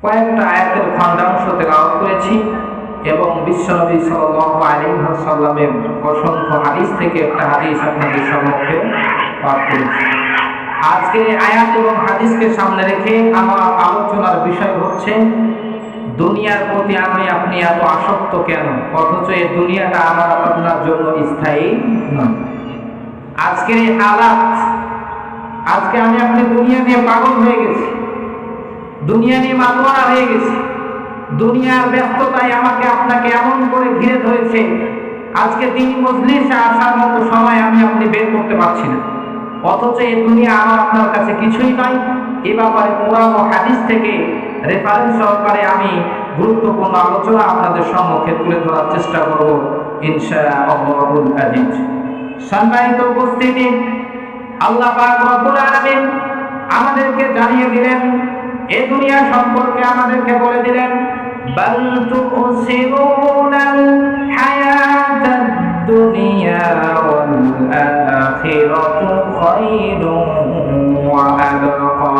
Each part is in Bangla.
কয়েকটা আয়াতের খণ্ডাংশ তেলাওয়াত করেছি এবং বিশ্বনবী সাল্লাল্লাহু আলাইহি ওয়াসাল্লামের অসংখ্য হাদিস থেকে একটা হাদিস আপনাদের সম্মুখে পাঠ করেছি। আজকে আয়াত এবং হাদিসকে সামনে রেখে আমার আলোচনার বিষয় হচ্ছে দুনিয়ার প্রতি আপনি এত আসক্ত কেন, অথচ এই দুনিয়াটা আমার আপনার জন্য স্থায়ী নয়। আজকের এই হালাত, আজকে আপনি দুনিয়া নিয়ে পাগল হয়ে গেছি, দুনিয়া নিয়ে মাতোয়ারা হয়ে গেছি। দুনিয়ার ব্যস্ততায় আমাকে আপনাকে এমন করে ঘিরে ধরেছে, আজকে তিনি মজলিসে আসার মতো সময় আপনি বের করতে পারছি না। অথচ এই দুনিয়া আমার আপনার কাছে কিছুই নয়। এ ব্যাপারে কোরআন ও হাদিস থেকে রেফারেন্স সহকারে আমি গুরুত্বপূর্ণ আলোচনা আপনাদের সম্মুখে তুলে ধরার চেষ্টা করব ইনশাআল্লাহুল আজিজ। সম্মানিত উপস্থিতি, আল্লাহ পাক রব্বুল আলামিন আমাদেরকে জানিয়ে দিলেন, এই দুনিয়া সম্পর্কে আমাদেরকে বলে দিলেন, বাল তুসিরুনাল হায়াতাদ দুনিয়া ওয়াল আখিরাতু খায়রুন ওয়া আবকা।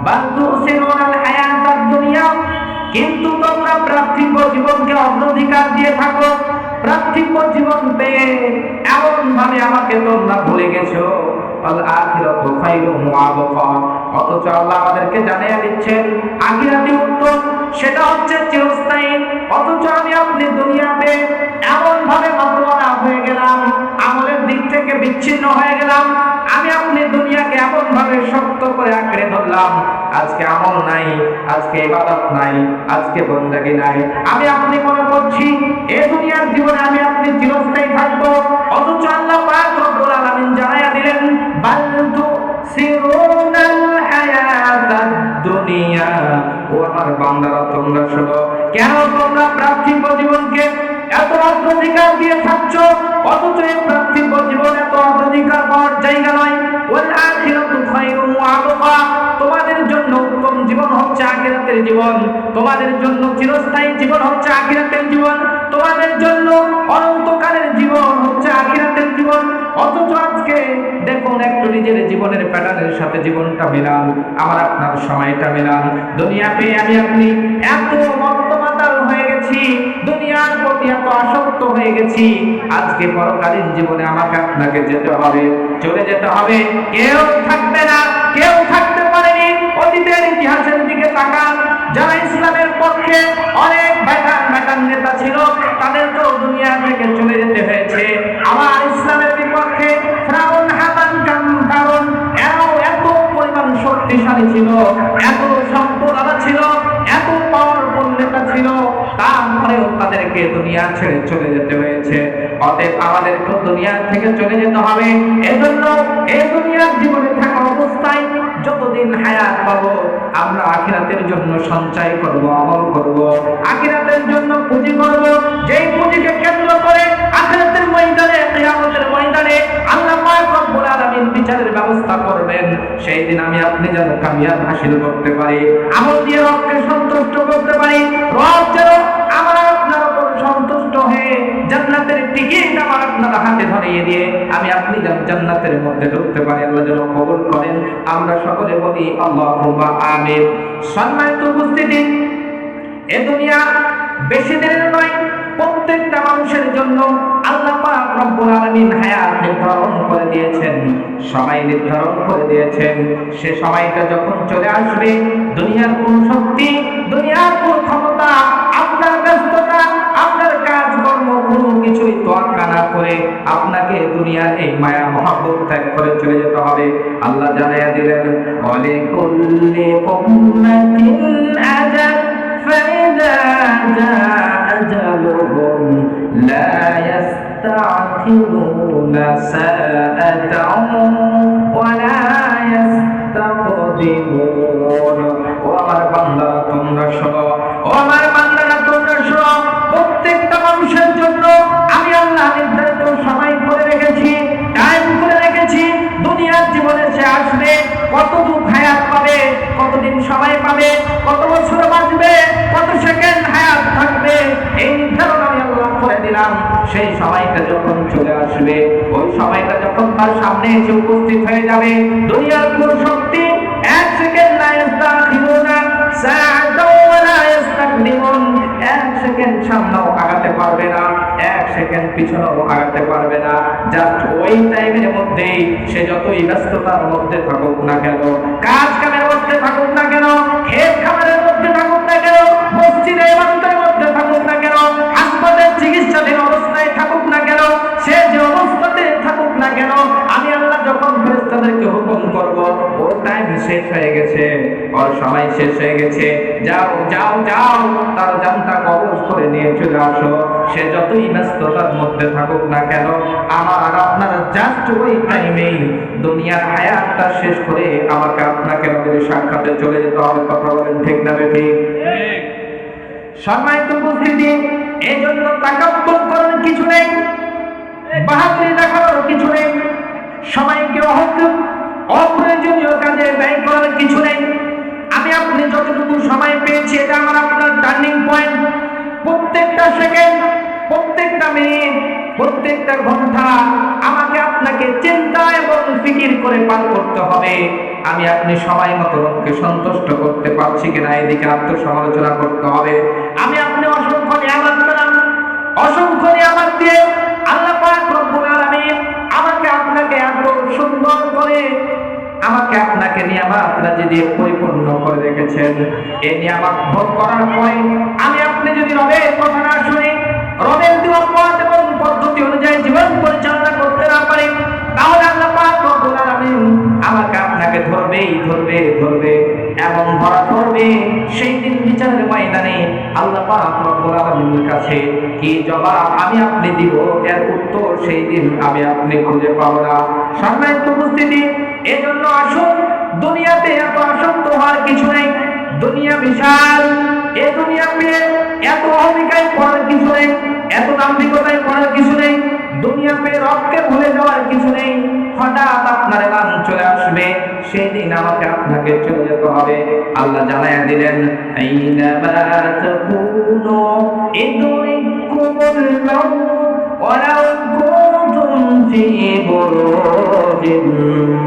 বাল তুসিরুনাল হায়াতাদ দুনিয়া, কিন্তু তোমরা পার্থিব জীবনকে অগ্রাধিকার দিয়ে থাকো। পার্থিব জীবন পেয়ে এমন ভাবে আমাকে তোমরা ভুলে গেছো। আল আখিরাতু খায়রুন ওয়া আবকা, অথচ আল্লাহ আমাদেরকে জানিয়ে দিচ্ছেন আখিরাতে উত্তম, সেটা হচ্ছে চিরস্থায়ী। অথচ আপনি দুনিয়াতে এমন ভাবে মাতোয়ারা হয়ে গেলাম, আমলের দিক থেকে বিচ্ছিন্ন হয়ে গেলাম। আপনি দুনিয়াকে এমন ভাবে শক্ত করে আঁকড়ে ধরলাম, আজকে আমল নাই, আজকে ইবাদত নাই, আজকে বন্দেগী নাই। আপনি মনে করছি এই দুনিয়ার জীবনে আপনি চিরস্থায়ী থাকবো। অথচ আল্লাহ পাক রব্বুল আলামিন জানাইয়া দিলেন, বাল তুসিরুনাল হায়াতাদ দুনিয়া। ও আমার বান্দারা, তোমরা শোনো, কেন তোমরা পার্থিব জীবনকে এত অগ্রাধিকার দিয়ে থাকছো, অথচ এই পার্থিব জীবন এত অগ্রাধিকার পাওয়ার জায়গা নয়। ওয়াল আখিরাতু খায়রুন ওয়া আবকা, তোমাদের জন্য উত্তম জীবন হচ্ছে আখিরাতের জীবন, তোমাদের জন্য চিরস্থায়ী জীবন হচ্ছে আখিরাতের জীবন, তোমাদের জন্য অনন্তকালের জীবন হচ্ছে আখিরাতের জীবন। অথচ আজকে দেখুন, একটু নিজের জীবনের প্যাটার্নের সাথে জীবনটা মেলান, আমার আপনার সময়টা মেলান। দুনিয়া পেয়ে আপনি এত মত্তমাতাল হয়ে গেছি, দুনিয়ার প্রতি এত আসক্ত হয়ে গেছি, আজকে পরকালীন জীবনে আমাকে আপনাকে যেতে হবে, চলে যেতে হবে। কেউ থাকবে না, কেউ থাকতে পারেনি। অতীতের ইতিহাসের দিকে তাকান, যারা ইসলামের পক্ষে অনেক ব্যাটান নেতা ছিল, তাদেরকেও দুনিয়া থেকে চলে যেতে হয়েছে। আমার ইসলামের বিপক্ষে ফিরআউন, হামান, কারণ এরাও এত পরিমাণ শক্তিশালী ছিল, এত সম্পদওয়ালা ছিল, এত পাওয়ারফুল নেতা ছিল, তারপরেও তাদেরকে দুনিয়া ছেড়ে চলে যেতে হয়েছে। অতএব আমাদেরকে দুনিয়া থেকে চলে যেতে হবে। এজন্য এই দুনিয়ার জীবনে থাকা অবস্থায় যতদিন হায়াত পাবো, আমরা আখিরাতের জন্য সঞ্চয় করব, আমল করব, আখিরাতের জন্য পুঁজি করব। যেই পুঁজিকে কেন্দ্র করে আখিরাতের ময়দানে, কিয়ামতের ময়দানে আল্লাহ পাক রব্বুল আলামিন বিচারের ব্যবস্থা করবেন। সেই দিন আপনি যেন কামিয়াব হাসিল করতে পারি, আমল দিয়ে রবকে সন্তুষ্ট করতে পারি, রব যেন আমার আপনার উপর সন্তুষ্ট হয়ে জান্নাতের টিকিট আমার আপনার হাতে ধরিয়ে দিয়ে আপনি যেন জান্নাতের মধ্যে ঢুকতে পারি। আল্লাহ যেন কবুল করেন। আমরা সকলে বলি আল্লাহুম্মা আমিন। সম্মানিত উপস্থিতি, এই দুনিয়া বেশি দিনের নয়, প্রত্যেকটা মানুষের জন্য আল্লাহ পাক রব্বুল আলামিন হায়াত নির্ধারণ করে দিয়েছেন, সময় নির্ধারণ করে দিয়েছেন। সে সময়টা যখন চলে আসবে, দুনিয়ার কোন শক্তি, দুনিয়ার কোন ক্ষমতা, আপনার ব্যস্ততা, আপনার কাজকর্ম কোনো কিছুই তোয়াক্কা না করে আপনাকে দুনিয়ার এই মায়া মহব্বত ত্যাগ করে চলে যেতে হবে। আল্লাহ জানাইয়া দিলেন, ওয়ালিকুল্লি উম্মাতিন আজাল ফাইযা জাআ আজালুহুম লা ইস্তাখিরুনা সাআতান ওয়া লা ইস্তাকদিমুন। ও আমার বান্দারা, তোমরা শোনো, ও আমার বান্দারা, তোমরা শোনো, প্রত্যেকটা মানুষের জন্য আমি আল্লাহ নির্ধারিত সময় করে রেখেছি, টাইম করে রেখেছি। দুনিয়ার জীবনে সে আসবে, কতটুকু হায়াত পাবে, কতদিন সময় পাবে, কত বছর বাঁচবে, কত সেকেন্ড হায়াত থাকবে, এই নির্ধারণ আমি আল্লাহ করে দিলাম। সেই সময়টা যখন চলে আসবে, ওই সময়টা যখন তার সামনে এসে উপস্থিত হয়ে যাবে, দুনিয়ার কোন শক্তি এক সেকেন্ড না ইস্তাখিরুনা সাআতাও সেকেন্ড সামনেও আগাতে পারবে না, 1 সেকেন্ড পিছনেও আগাতে পারবে না। জাস্ট ওই টাইমের মধ্যেই সে যতই ব্যস্ততার মধ্যে থাকুক না কেন, কাজ কামের মধ্যে থাকুক না কেন, ক্ষেত খামারের মধ্যে থাকুক না কেন, মসজিদে ইবাদতের মধ্যে থাকুক না কেন, হাসপাতালের চিকিৎসাধীন অবস্থায় থাকুক না কেন, সে যে অবস্থাতে থাকুক না কেন, আমি আল্লাহ যখন ফেরেশতাদেরকে হুকুম করব, ওর টাইম শেষ হয়ে গেছে, ওর সময় শেষ হয়ে গেছে, যাও যাও যাও, তার জানটা কবজ করে নিয়ে চলে আসো। সে যতই ব্যস্ততার মধ্যে থাকুক না কেন, আমার আর আপনার জাস্ট ওই টাইমেই দুনিয়ার হায়াতটা শেষ করে আমাকে আপনাকে রবের সাক্ষাতে চলে যেতে হবে। কথা বলেন ঠিক না বেঠিক? সম্মানিত উপস্থিতি, এই জন্য তাকাব্বুর করার কিছু নেই, বাহাদুরি দেখানোর কিছু নেই, সময়কে অপ্রয়োজনীয় কাজে ব্যয় করার কিছু নেই। আমি আপনি যতটুকু সময় পেয়েছি এটা আমার আপনার টার্নিং পয়েন্ট। প্রত্যেকটা সেকেন্ড, প্রত্যেকটা মিনিট, প্রত্যেকটা ঘন্টা আমাকে আপনাকে চিন্তা এবং ফিকির করে পার করতে হবে। আমি আপনি সময় মতো রবকে সন্তুষ্ট করতে পারছি কিনা এদিকে আত্মসমালোচনা করতে হবে। আমি আপনি অসংখ্য নিয়ামত পেলাম, অসংখ্য নিয়ামত দিয়ে আল্লাহ পাক রব্বুল আলামিন আমাকে আপনাকে এত সুন্দর করে আমাকে আপনাকে নিয়ামত রাজি দিয়ে পরিপূর্ণ করে রেখেছেন। এই নিয়ামত ভোগ করার পরে আমি আপনি যদি রবের কথা না শুনি, রবের দেওয়া পথ এবং পদ্ধতি অনুযায়ী জীবন পরিচালনা করতে না পারি, তাহলে আল্লাহ পাক রব্বুল আলামিন আমাকে আপনাকে ধরবেই ধরবে ধরবে এবং ধরা ধরবে। সেই দিন বিচারের ময়দানে আল্লাহ পাক রব্বুল আলামিনের কাছে কি জবাব আমি আপনি দিব, এর উত্তর সেই দিন আমি আপনি খুঁজে পাবো না। সম্মানিত উপস্থিতি, এজন্য আসুন, দুনিয়াতে এত আসক্ত হওয়ার কিছু নেই। দুনিয়া বিশাল, এ দুনিয়া পেয়ে এত অহমিকায় পড়ার কিছু নেই, এত দাম্ভিকতায় পড়ার কিছু নেই। দুনিয়া পেয়ে রবকে ভুলে যাওয়ার কিছু নেই। হঠাৎ আপনার এলান চলে আসবে, সেই দিন আমাকে আপনাকে চলে যেতে হবে। আল্লাহ জানায়া দিলেন, আইনামা তাকুনু ইদরিকুমুল মাউত ওয়ালাউ কুনতুম ফি বুরুজিন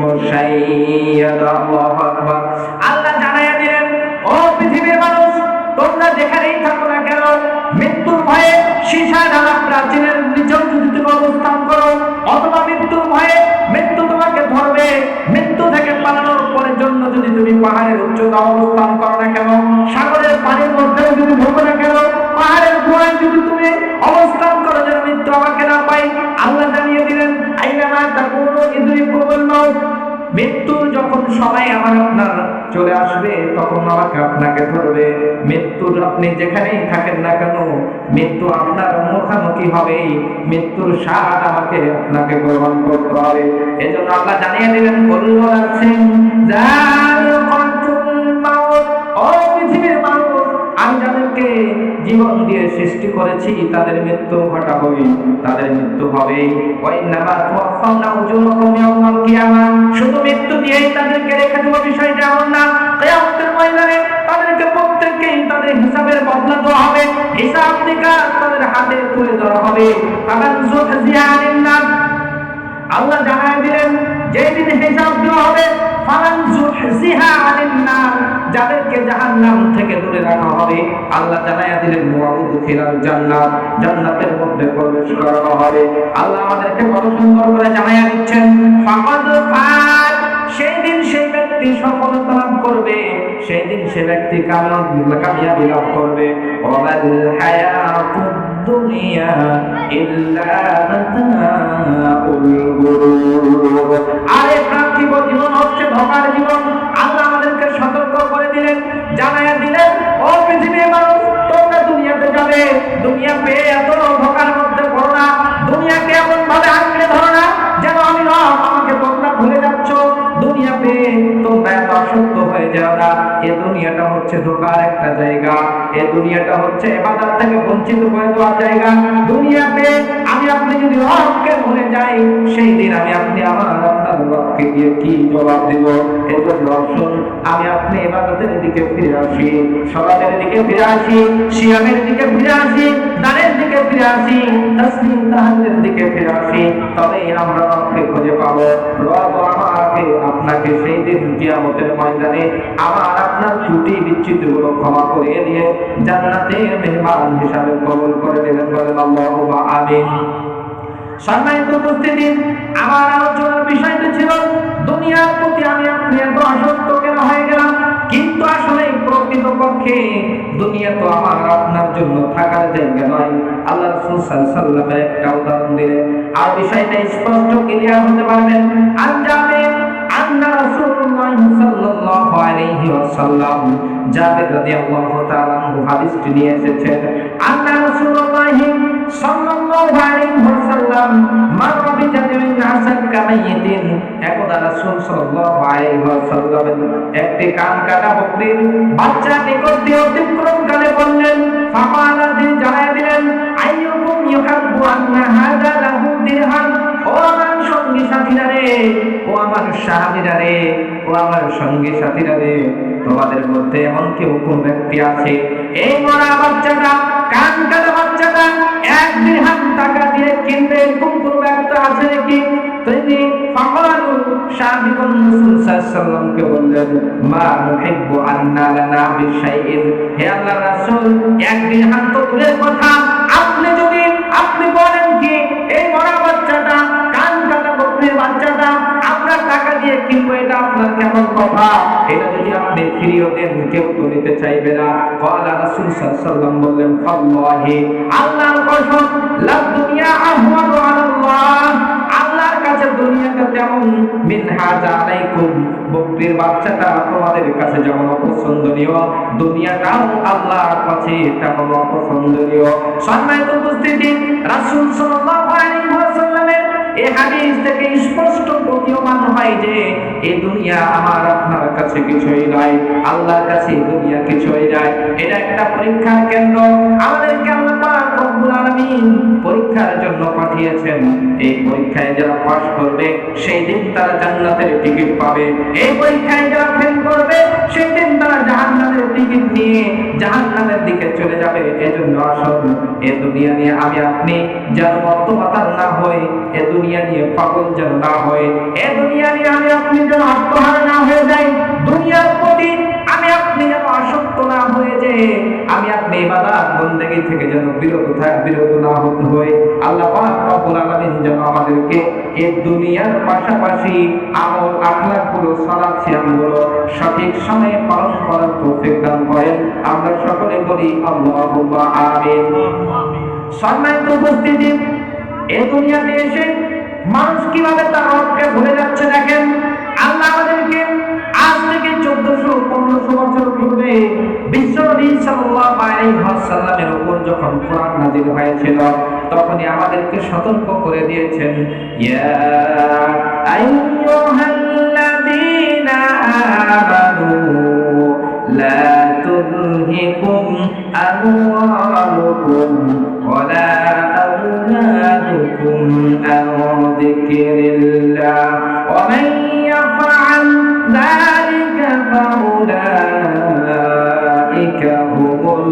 মুশাইয়াদা। আল্লাহু আকবার। আল্লাহ জানায়া দিলেন, ও পৃথিবীর মানুষ, তোমরা যেখানেই থাকো না কেন, মৃত্যুর ভয়ে সীসা ঢালা প্রাচীরের নিচেও যদি তুমি অবস্থান করো, অথবা মৃত্যুর ভয়ে মৃত্যু তোমাকে ধরবে, মৃত্যু থেকে পালানোর পরের জন্য যদি তুমি পাহাড়ের উচ্চতা অবস্থান করো না কেন, সাগরের পানির মধ্যে যদি ঢোকো না কেন, পাহাড়ের গুহায় যদি তুমি অবস্থান করো যেন মৃত্যু আমাকে না পাই, আল্লাহ জানিয়ে দিলেন, আইনামা তাকুনু ইদরিকুমুল মাউত। মৃত্যুর যখন সময় আমার আপনার চলে আসবে, তখন আমাকে আপনাকে ধরবে। মৃত্যুর আপনি যেখানেই থাকেন না কেন, মৃত্যু আপনার মুখোমুখি হবেই, মৃত্যুর স্বাদ আমাকে আপনাকে গ্রহণ করতে হবে। এজন্য আল্লাহ জানিয়ে দিলেন, কুল্লু নাফসিন যায়িকাতুল মাউত। ও পৃথিবীর মানুষ, আমি যাদেরকে জীবন দিয়ে সৃষ্টি করেছি তাদের মৃত্যু ঘটাবই, তাদের মৃত্যু হবেই। ওয়াইন্নামা তুওয়াফাউনা উজুরাকুম ইয়াওমাল কিয়ামা। শুধু মৃত্যু দিয়েই তাদেরকে রেখে দেব বিষয়টা এমন না। কিয়ামতের ময়দানে তাদেরকে প্রত্যেককেই তাদের হিসাবের বদলা দেওয়া হবে, হিসাব নিকাশ তাদের হাতে তুলে দেওয়া হবে। ফামান যুহজিয়া আনিন নার। আল্লাহ জানায় দিলেন, যেদিন হিসাব দেওয়া হবে, ফামান যুহজিহা আনিন নার, যাদেরকে জাহান্নাম থেকে দূরে রাখা হবে, আল্লাহ জানায়া দিলেন, ওয়াউদখিলাল জান্নাত, জান্নাতের মধ্যে প্রবেশ করানো হবে। আল্লাহ আমাদেরকে কত সুন্দর করে জানায়া দিচ্ছেন, ফাকাদ ফাত। সেই দিন সেই ব্যক্তি সফলতা লাভ করবে, সেই দিন সে ব্যক্তি কামিয়াবি লাভ করবে। ওয়াল হায়াতুদ দুনিয়া ইল্লা মাতাউল গুরুর। আরে পার্থিব জীবন হচ্ছে ধোঁকার জীবন। আল্লাহ আমাদেরকে সতর্ক করে দিলেন, জানায়া দিলেন, ও পৃথিবীর মানুষ, তোমরা দুনিয়াতে যাবে, দুনিয়া পেয়ে এত ধোঁকার মধ্যে পড়ো না, দুনিয়াকে এমন ভাবে আঁকড়ে ধরো না যেন আমি রব আমাকে তোমরা ভুলে যাচ্ছ। দুনিয়া পেয়ে তোমরা এত আসক্ত হয়ে যাও না। এ দুনিয়াটা হচ্ছে ধোঁকার একটা জায়গা, এ দুনিয়াটা হচ্ছে ইবাদত থেকে বঞ্চিত করে দেওয়ার জায়গা। দুনিয়া পেয়ে আমি আপনি যদি রবকে ভুলে যাই, সেই দিন আমি আপনি আমার আপনার রবকে গিয়ে কি জবাব দেব? এজন্য আসুন, আমি আপনি ইবাদতের দিকে ফিরে আসি, সালাতের দিকে ফিরে আসি, সিয়ামের দিকে ফিরে আসি, দানের দিকে ফিরে ফিরে আসি, তাসবিহ তাহলিলের দিকে ফিরে আসি, তবেই আমরা রবকে খুঁজে পাবো। রব আমাকে আপনাকে সেই দিন কিয়ামতের ময়দানে আমার আপনার ত্রুটি বিচ্যুতিগুলো ক্ষমা করে দিয়ে জান্নাতের মেহমান হিসাবে কবুল করে নেবেন, বলেন আল্লাহুম্মা আমিন। সম্মানিত উপস্থিতি, আমার আলোচনার বিষয়টা ছিল দুনিয়ার প্রতি আমি আপনি এত আসক্ত কেন হয়ে গেলাম। কিন্তু আসলে প্রকৃতপক্ষে দুনিয়া তো আমার আপনার জন্য থাকার জায়গা নয়। আল্লাহ রাসূল সাল্লাল্লাহু আলাইহি ওয়াসাল্লামের একটা উদাহরণ দিলেন, আর বিষয়টা স্পষ্ট ক্লিয়ার হতে পারবেন। আনজাবের আন্না রাসূলুল্লাহ সাল্লাল্লাহু আলাইহি ওয়াসাল্লাম, জাবের রাদিয়াল্লাহু তাআলা আনহু হাদিসটি নিয়ে এসেছেন। আন্না রাসূলুল্লাহ সাল্লাল্লাহু আলাইহি ওয়াসাল্লাম মাররা বিজাদিন আসাক্কা মাইয়িতিন, একদা রাসূল সাল্লাল্লাহু আলাইহি ওয়াসাল্লাম একটি কান কাটা বকরির বাচ্চা নিকট দিয়ে অতিক্রমকালে বললেন, ফাকালা দিয়ে জানায় দিলেন, আইয়ুকুম ইউহিব্বু আন্না হাযা লাহু দিরহাম, ও আমার সঙ্গী সাথীরা রে, ও আমার সাহাবীরা রে, ও আমার সঙ্গী সাথীরা রে, তোমাদের মধ্যে এমন কেউ কোন ব্যক্তি আছে এই মরা বাচ্চাটা, কান কাটা বাচ্চাটা 1 দিরহাম টাকা দিয়ে কিনবে, এরকম কোন ব্যক্তি আছে নাকি? তিনি ফাকালু সাহাবীগণ রাসূল সাল্লাল্লাহু আলাইহি ওয়াসাল্লামকে বললেন, মা নুহিব্বু আন্না লানা বিশাইইন, হে আল্লাহর রাসূল 1 দিরহাম তো দূরের কথা, আপনি বলেন কি এই মরা বাচ্চাটা, কান কাটা বকরির বাচ্চাটা আমরা টাকা দিয়ে কিনবো, এটা আপনার কেমন কথা? এটা যদি আপনি ফিরিয়ে দেন কেউ তো নিতে চাইবে না। ক্বালা রাসূল সাল্লাল্লাহু আলাইহি ওয়াসাল্লাম বললেন, আল্লাহি, আল্লাহর কসম, লা দুনিয়া আহওয়ানু আলাল্লাহ, আল্লাহর কাছে দুনিয়াটা যেমন মিন হাযা আলাইকুম, বকরির বাচ্চাটা তোমাদের কাছে যেমন অপছন্দনীয়, দুনিয়াটাও আল্লাহর কাছে তেমন অপছন্দনীয়। সম্মানিত উপস্থিতি, রাসূল সাল্লাল্লাহু আলাইহি ওয়াসাল্লামের এই হাদিস থেকে স্পষ্ট প্রতীয়মান হয় যে এই দুনিয়া আমার আপনার কাছে কিছুই নয়, আল্লাহর কাছে দুনিয়া কিছুই নয়। এটা একটা পরীক্ষার কেন্দ্র, আমাদেরকে আল্লাহ পাক রব্বুল আলামিন পরীক্ষার জন্য পাঠিয়েছেন। এই পরীক্ষায় যারা পাস করবে সেই দিন তারা জান্নাতের টিকিট পাবে, এই পরীক্ষায় যারা ফেল করবে সেই দিন তারা জাহান্নামের টিকিট নিয়ে জাহান্নামের দিকে চলে যাবে। এজন্য আসুন এই দুনিয়া নিয়ে আমি আপনি যেন মত্তমাতাল না হই, এই দুনিয়া নিয়ে পাগল যেন না হই, এই দুনিয়া নিয়ে আমি আপনি যেন আত্মহারা না হয়ে যাই, দুনিয়ার প্রতি আমি আপনি যেন আসক্ত না হয়ে যাই, আমি আপনি ইবাদত বন্দেগী থেকে যেন বিরত না হতে হয়। আল্লাহ পাক রব্বুল আলামিন যেন আমাদেরকে এই দুনিয়ার পাশাপাশি আমল আখলাকগুলো, সালাত সিয়ামগুলো সঠিক সময়ে পালন করার তৌফিক দান করেন। আমরা সকলে বলি আল্লাহুম্মা আমিন। সম্মানিত উপস্থিতি, এই দুনিয়াতে এসে মানুষ কিভাবে তার রবকে ভুলে যাচ্ছে দেখেন। আল্লাহ আমাদেরকে আজ থেকে 1400-1500 বছর পূর্বে বিশ্বনবী সাল্লাল্লাহু আলাইহি ওয়াসাল্লামের উপর যখন কোরআন নাযিল হয়েছিল তখনই আমাদেরকে সতর্ক করে দিয়েছেন, ইয়া আইয়ুহাল্লাযীনা আমানু লা তুলহিকুম আমওয়ালুকুম ওয়ালা আওলাদুকুম আন যিকরিল্লাহ ওয়া মান ইয়াফআল যালিকা ফাউলাইকা হুমুল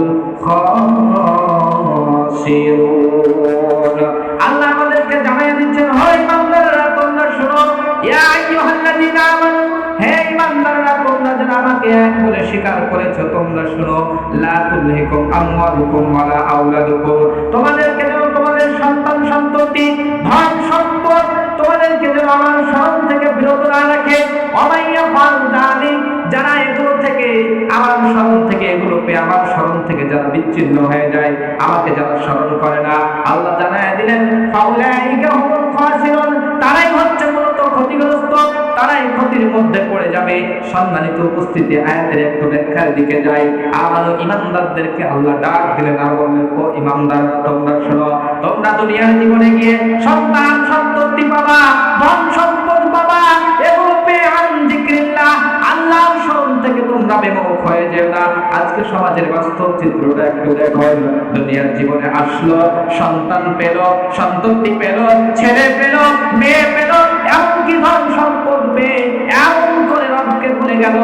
খাসিরুন। আল্লাহ আমাদেরকে জানিয়ে দিচ্ছেন, হয় বান্দারা তোমরা শুনো, ইয়া আইয়ুহাল্লাযীনা আমানু, হে ইমানদাররা তোমরা যারা আমাকে এক বলে স্বীকার করেছো তোমরা শুনো, লা তুলহিকুম আমওয়ালুকুম ওয়ালা আওলাদুকুম, তোমাদেরকে যেন তোমাদের সন্তান সন্ততি ধন সম্পদ তোমাদেরকে যেন আমার স্মরণ থেকে বিরত না রাখে, ওয়ামাইয়া ফাল যালিক, যারা এগুলো থেকে আমার স্মরণ থেকে এগুলো পেয়ে আমার স্মরণ থেকে যারা বিচ্ছিন্ন হয়ে যায়, আমাকে যারা স্মরণ করে না, আল্লাহ জানায় দিলেন ফাউলাইকা হুমুল খাসিরুন, তারাই হচ্ছে মূলত ক্ষতিগ্রস্ত, তারাই ক্ষতির মধ্যে পড়ে যাবে। সম্মানিত উপস্থিতি, আয়াতের একটু ব্যাখ্যার দিকে যাই। আমানু ইমানদারদেরকে আল্লাহ ডাক দিলেন আর বললেন, ও ইমানদাররা তোমরা শোনো, তোমরা দুনিয়ার জীবনে গিয়ে সন্তান সন্ততি পাবা, ধন সম্পদ পাবা, এগুলো পেয়ে আন যিকরিল্লাহ, আল্লাহর স্মরণ থেকে তোমরা বিমুখ হয়ে যেও না। আজকে সমাজের বাস্তব চিত্রটা একটু দেখুন, দুনিয়ার জীবনে আসলো, সন্তান পেল, সন্ততি পেল, ছেলে পেল, মেয়ে পেল, এমনকি ধন সম্পদ পেয়ে এমন করে রবকে ভুলে গেল,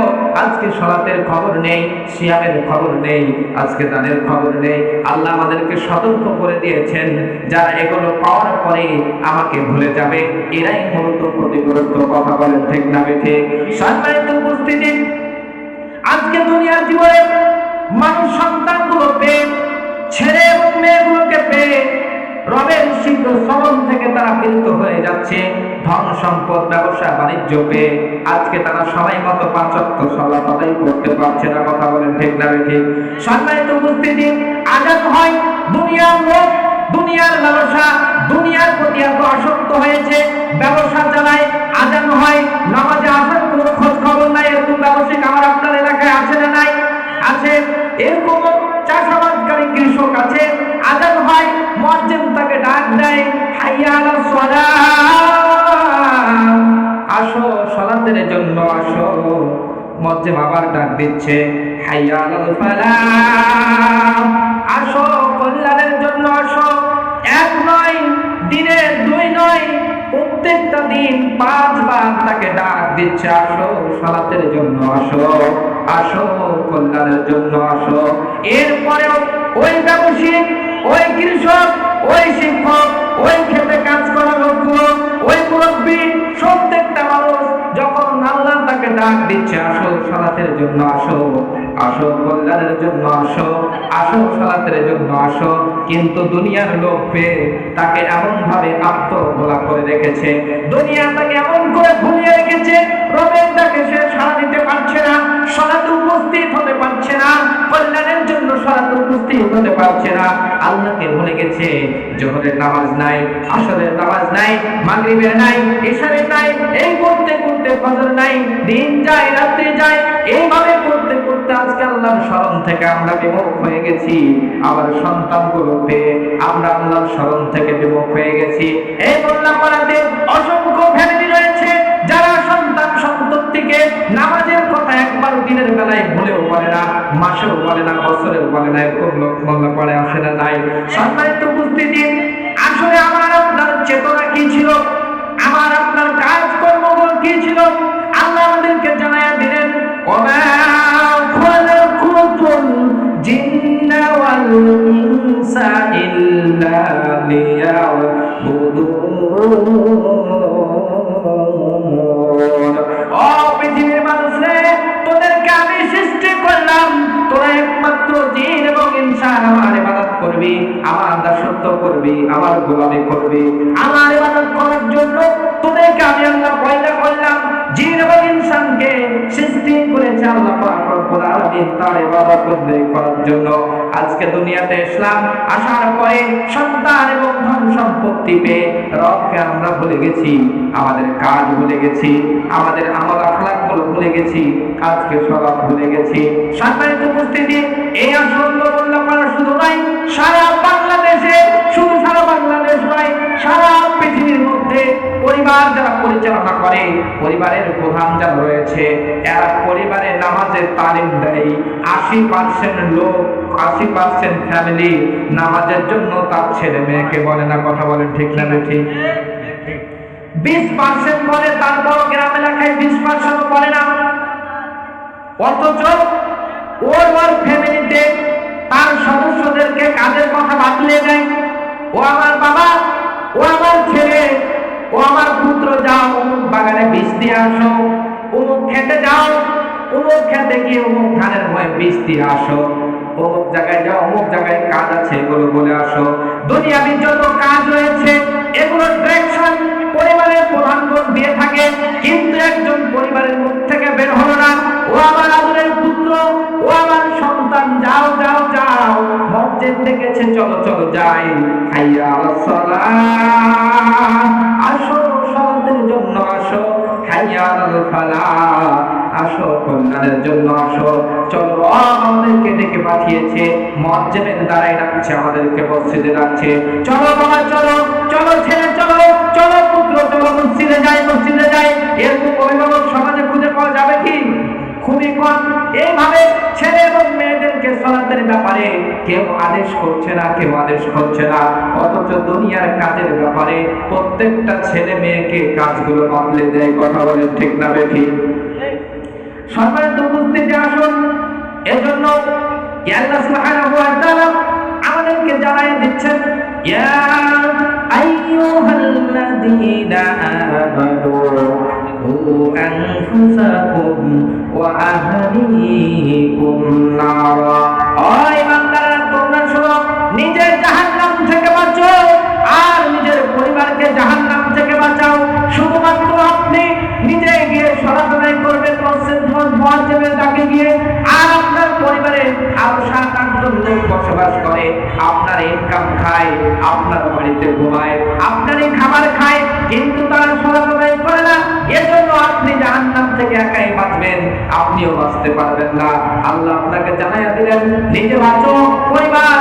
আজকে সালাতের খবর নেই, সিয়ামের খবর নেই, আজকে দানের খবর নেই। আল্লাহ আমাদেরকে সতর্ক করে দিয়েছেন, যারা এগুলো পাওয়ার পরে আমাকে ভুলে যাবে, এরাই মূলত ক্ষতিগ্রস্ত। কথা বলেন ঠিক না বেঠিক? সম্মানিত উপস্থিতি, আজকে দুনিয়ার জীবনে মানুষ সন্তানগুলো পেয়ে, ছেলে এবং মেয়েগুলোকে পেয়ে রবের সিদ্ধ শ্রবণ থেকে তারা বিরত হয়ে যাচ্ছে। ধন সম্পদ, ব্যবসা বাণিজ্য পেয়ে আজকে তারা সময় মতো 5 ওয়াক্ত সালাত আদায় করতে পারছে না। কথা বলেন ঠিক না ঠিক? সম্মানিত উপস্থিতি, আজান হয়, দুনিয়ার লোক, দুনিয়ার ব্যবসা, দুনিয়ার প্রতি এত আসক্ত হয়েছে, ব্যবসা চালায়, আজান হয়, নামাজে আসার কোনো খোঁজ খবর নাই। এরকম ব্যবসায়িক আমার আপনার এলাকায় আছে না নাই? আছে। এরকম চাষাবাদকারী কৃষক আছে, আজান হয়, মুয়াজ্জিন তাকে ডাক দেয়, হাইয়া আলাস সালাত, আসো সালাতের জন্য আসো। মুয়াজ্জিন আবার ডাক দিচ্ছে, হাইয়া আলাল ফালাহ, আসো কল্যাণের জন্য আসো। এক নয়, দিনে 2 নয়, প্রত্যেকটা দিন 5 বার তাকে ডাক দিচ্ছে, আসো সালাতের জন্য আসো, আসো কল্যাণের জন্য আসো। এরপরেও ওই ব্যবসায়িক, ওই কৃষক, ওই শিক্ষক, ওই খেতে কাজ করা লোকগুলো, ওই মুরব্বী, প্রত্যেকটা মানুষ যখন আল্লাহ তাকে ডাক দিচ্ছে, আসো সালাতের জন্য আসো, আসো কল্যাণের জন্য আসো, আসো সালাতের জন্য আসো, কিন্তু দুনিয়ার লোক পেয়ে তাকে এমন ভাবে আত্মগোলা করে রেখেছে, দুনিয়া তাকে এমন করে ভুলিয়ে রেখেছে, রবের ডাকে সে সাড়া দিতে পারছে না, সালাতে উপস্থিত হতে পারছে না, কল্যাণের জন্য সালাতে উপস্থিত হতে পারছে না। আল্লাহকে ভুলে গেছে। জোহরের নামাজ নাই, আসরের নামাজ নাই, মাগরিবের নাই, ইশারের নাই, এই করতে করতে ফজর নাই, দিন যায় রাত্রি যায়, এইভাবে করতে করতে আজকে আল্লাহর স্মরণ থেকে আমরা বিমুখ হয়ে গেছি। আমার সন্তানগুলো পেয়ে আমরা আল্লাহর স্মরণ থেকে বিমুখ হয়ে গেছি। এই বললাম পাড়াতে অসংখ্য ফ্যামিলি রয়েছে যারা সন্তান সন্ততিকে নামাজের কথা একবার দিনের বেলায় ভুলেও বলে না, মাসেও বলে না, বছরেও বলে না। এরকম লোক মোল্লা পাড়ে আসে না নাই? সম্মানিত উপস্থিতি, আসলে আমার আপনার চেতনা কি ছিল, আমার আপনার কাজকর্মগুলো কি ছিল, আল্লাহ আমাদেরকে জানায়া দিলেন, ওমা খালাকুতুল জিন্না ওয়াল ইনসা ইল্লা লিয়াবুদুন। ও পৃথিবীর মানুষরে, তোদেরকে আমি সৃষ্টি করলাম, তোরা একমাত্র জিন এবং ইনসান আমার ইবাদত করবি, আমার দাসত্ব করবি, আমার গোলামি করবি। আমার ইবাদত করার জন্য তোদেরকে আমি আল্লাহ পয়দা করলাম। জিন এবং ইনসানকে সৃষ্টি করেছে আল্লাহ পাক রব্বুল আলামিন তার ইবাদত করার জন্য। আজকে দুনিয়াতে ইসলাম আসার পরে সন্তান এবং ধন সম্পত্তি পেয়ে রবকে আমরা ভুলে গেছি, আমাদের কাজ ভুলে গেছি, আমাদের আমল আখলাক গুলো ভুলে গেছি, আজকে সব ভুলে গেছি। সম্মানিত উপস্থিতি, এই আসন্ন মোল্লাপাড়া শুধু নয়, সারা বাংলাদেশে, শুধু সারা বাংলাদেশ নয়, সারা পৃথিবীর মধ্যে পরিবার যারা পরিচালনা করে, পরিবারের প্রধান যারা রয়েছে, এরা পরিবারে নামাজের তালিম দেয়। 80% লোক, 80% ফ্যামিলি নামাজের জন্য তার ছেলে মেয়েকে বলে না। কথা বলেন ঠিক না ঠিক? 20% বলে, তারপর গ্রাম এলাকায় 20% বলে না। অথচ ওর ফ্যামিলিতে তার সদস্যদেরকে কাজের কথা বাতলে দেয়। ও আমার বাবা, ও আমার ছেলে, ও আমার পুত্র, যাও অমুক বাগানে বীজ দিয়ে আসো, অমুক খেতে যাও, অমুক খেতে গিয়ে অমুক ধানের ভয়ে বীজ দিয়ে আসো, অমুক জায়গায় যাও, অমুক জায়গায় কাজ আছে, এগুলো বলে আসো। দুনিয়াবি যত কাজ রয়েছে এগুলো ডিরেকশন পরিবারের প্রধানগণ দিয়ে থাকে, কিন্তু একজন পরিবারের মুখ থেকে বের হলো না, ও আমার আদরের পুত্র, ও আমার সন্তান, যাও যাও যাও, মসজিদ ডেকেছে, চলো চলো যাই, হাইয়া আলাস সালাহ, আসো সালাতের জন্য আসো, হাইয়া আলাল ফালাহ, আসো কল্যাণের জন্য আসো। চলো, আমাদেরকে ডেকে পাঠিয়েছে, মুয়াজ্জিনের দ্বারাই ডাকছে, আমাদেরকে মসজিদে ডাকছে, চলো বাবা চলো, চলো ছেলে চলো, চলো পুত্র চলো, মসজিদে যাই, মসজিদে যাই। এরকম অভিভাবক সমাজে খুঁজে পাওয়া যাবে কি? খুবই কম। এইভাবে ছেলে এবং মেয়েদেরকে সালাতের ব্যাপারে কেউ আদেশ করছে না, কেউ আদেশ করছে না। অথচ দুনিয়ার কাজের ব্যাপারে প্রত্যেকটা ছেলে মেয়েকে কাজগুলো বদলে দেয়। কথা বলেন ঠিক না বেঠিক? সম্মানিত উপস্থিতি, আসুন এজন্য আল্লাহ সুবহানাহু ওয়া তাআলা আমাদেরকে জানাই দিচ্ছেন, ইয়া আইয়ুহাল্লাযীনা আমানু কু আনফুসাকুম ওয়া আহলিকুম নারা। ও ইমানদাররা, তোমরা শোনো, নিজের জাহান্নাম থেকে বাঁচো আর নিজের পরিবারকে জাহান্নাম থেকে বাঁচাও। শুধুমাত্র আপনি নিজে গিয়ে সালাত আদায় করবেন মসজিদ মুআজ্জিনের ডাকে গিয়ে, আর আপনার পরিবারে আরো 7-8 জন লোক বসবাস করে, আপনার ইনকাম খায়, আপনার বাড়িতে ঘুমায়, আপনারই খাবার খায়, কিন্তু তারা সালাত আদায় করে না। এজন্য আপনি জাহান্নাম থেকে একাই বাঁচবেন, আপনিও বাঁচতে পারবেন না। আল্লাহ আপনাকে জানাইয়া দিলেন, নিজে বাঁচো, পরিবার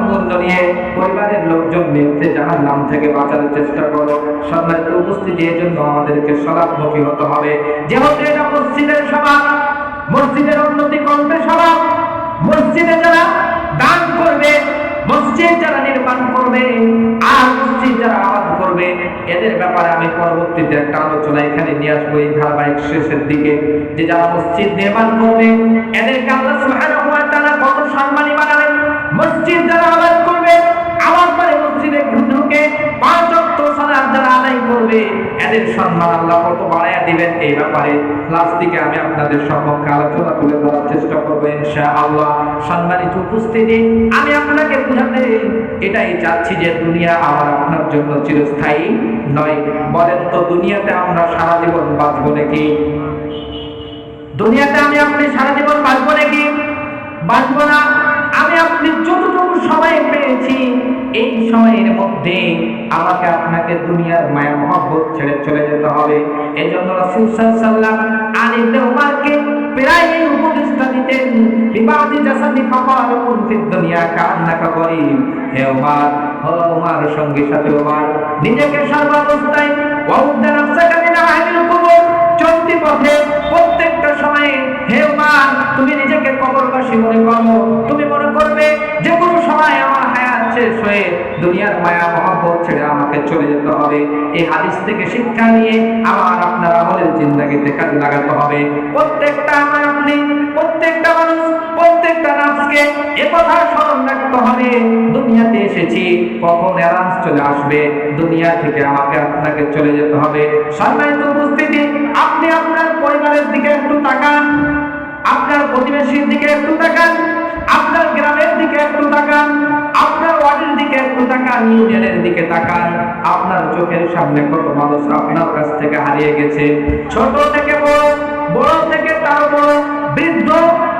মূল্য নিয়ে পরিবারের লোকজন নিয়ে জাহান্নাম থেকে বাঁচার চেষ্টা করো। সম্মানিত উপস্থিতি, এই জন্য আমাদেরকে সালাতমুখী হতে হবে। যেহেতু এটা মসজিদের সভা, মসজিদের উন্নতি করবে সভা, মসজিদে যারা দান করবে, মসজিদ যারা নির্মাণ করবে আর মসজিদ যারা আবাদ করবে, এদের ব্যাপারে আমি পরবর্তীতে একটা আলোচনা এখানে নিয়ে আসবো এই ধারাবাহিক শেষের দিকে, যে যারা মসজিদ নির্মাণ করবে এদেরকে আল্লাহ সুবহানাহু ওয়া তাআলা কত সম্মানী বানাবেন। মসজিদ যারা আবাদ করবে, আবাদ করে মসজিদে ঢুকে 5 ওয়াক্ত সালাত যারা আদায় করবে, এদের সম্মান আল্লাহ কত বাড়ায়া দিবেন। এই ব্যাপারে লাস্ট দিকে আমি আপনাদের সম্মুখে আলোচনা তুলে ধরার চেষ্টা করবো ইনশাআল্লাহ। সম্মানিত উপস্থিতি, আমি আপনাকে বুঝাতে এটাই চাচ্ছি যে দুনিয়া আমার আপনার জন্য চিরস্থায়ী নয়। বলেন তো, দুনিয়াতে আমরা সারা জীবন বাঁচবো নাকি? দুনিয়াতে আমি আপনি সারা জীবন বাঁচবো নাকি? বাঁচবো না। আমি আপনি যতটুকু সময় পেয়েছি, এই সময়ের মধ্যে আমাকে আপনাকে দুনিয়ার মায়া মহব্বত ছেড়ে চলে যেতে হবে। এজন্য রাসূল সাল্লাল্লাহু আলাইহি ওয়াসাল্লাম আলী ইবনে উমরকে প্রায় এই উপদেশটা দিতেন, বিবাদি জাসাদি ফাকালুন ফিদ দুনিয়া কান্নাকা গরীব। হে উমর, ও উমর, সঙ্গী সাথী উমর, নিজেকে সর্বাবস্থায় ওয়াউদ্দা নাফসাকা মিন আহলিল কুবুর, চলতি পথে প্রত্যেকটা সময়ে, হে উমর, তুমি নিজেকে কবরবাসী মনে করো। তুমি মনে করবে যে কোনো সময় আমার হায়াত শেষ হয়ে দুনিয়ার মায়া মহব্বত ছেড়ে আমাকে চলে যেতে হবে। এই হাদিস থেকে শিক্ষা নিয়ে আমার আপনার আমলের জিন্দেগিতে কাজে লাগাতে হবে। প্রত্যেকটা আমার আপনি, প্রত্যেকটা মানুষ, প্রত্যেকটা নাফসকে এ কথা স্মরণ রাখতে হবে, দুনিয়াতে এসেছি, কখন এলার্ম চলে আসবে, দুনিয়া থেকে আমাকে আপনাকে চলে যেতে হবে। সম্মানিত উপস্থিতি, আপনি আপনার পরিবারের দিকে একটু তাকান, আপনার প্রতিবেশীর দিকে একটু তাকান, আপনার গ্রামের দিকে একটু তাকান, আপনার ওয়ার্ডের দিকে একটু তাকান, ইউনিয়নের দিকে তাকান। আপনার চোখের সামনে কত মানুষ আপনার কাছ থেকে হারিয়ে গেছে, ছোট থেকে বড়, বড় থেকে তার বড়, বৃদ্ধ,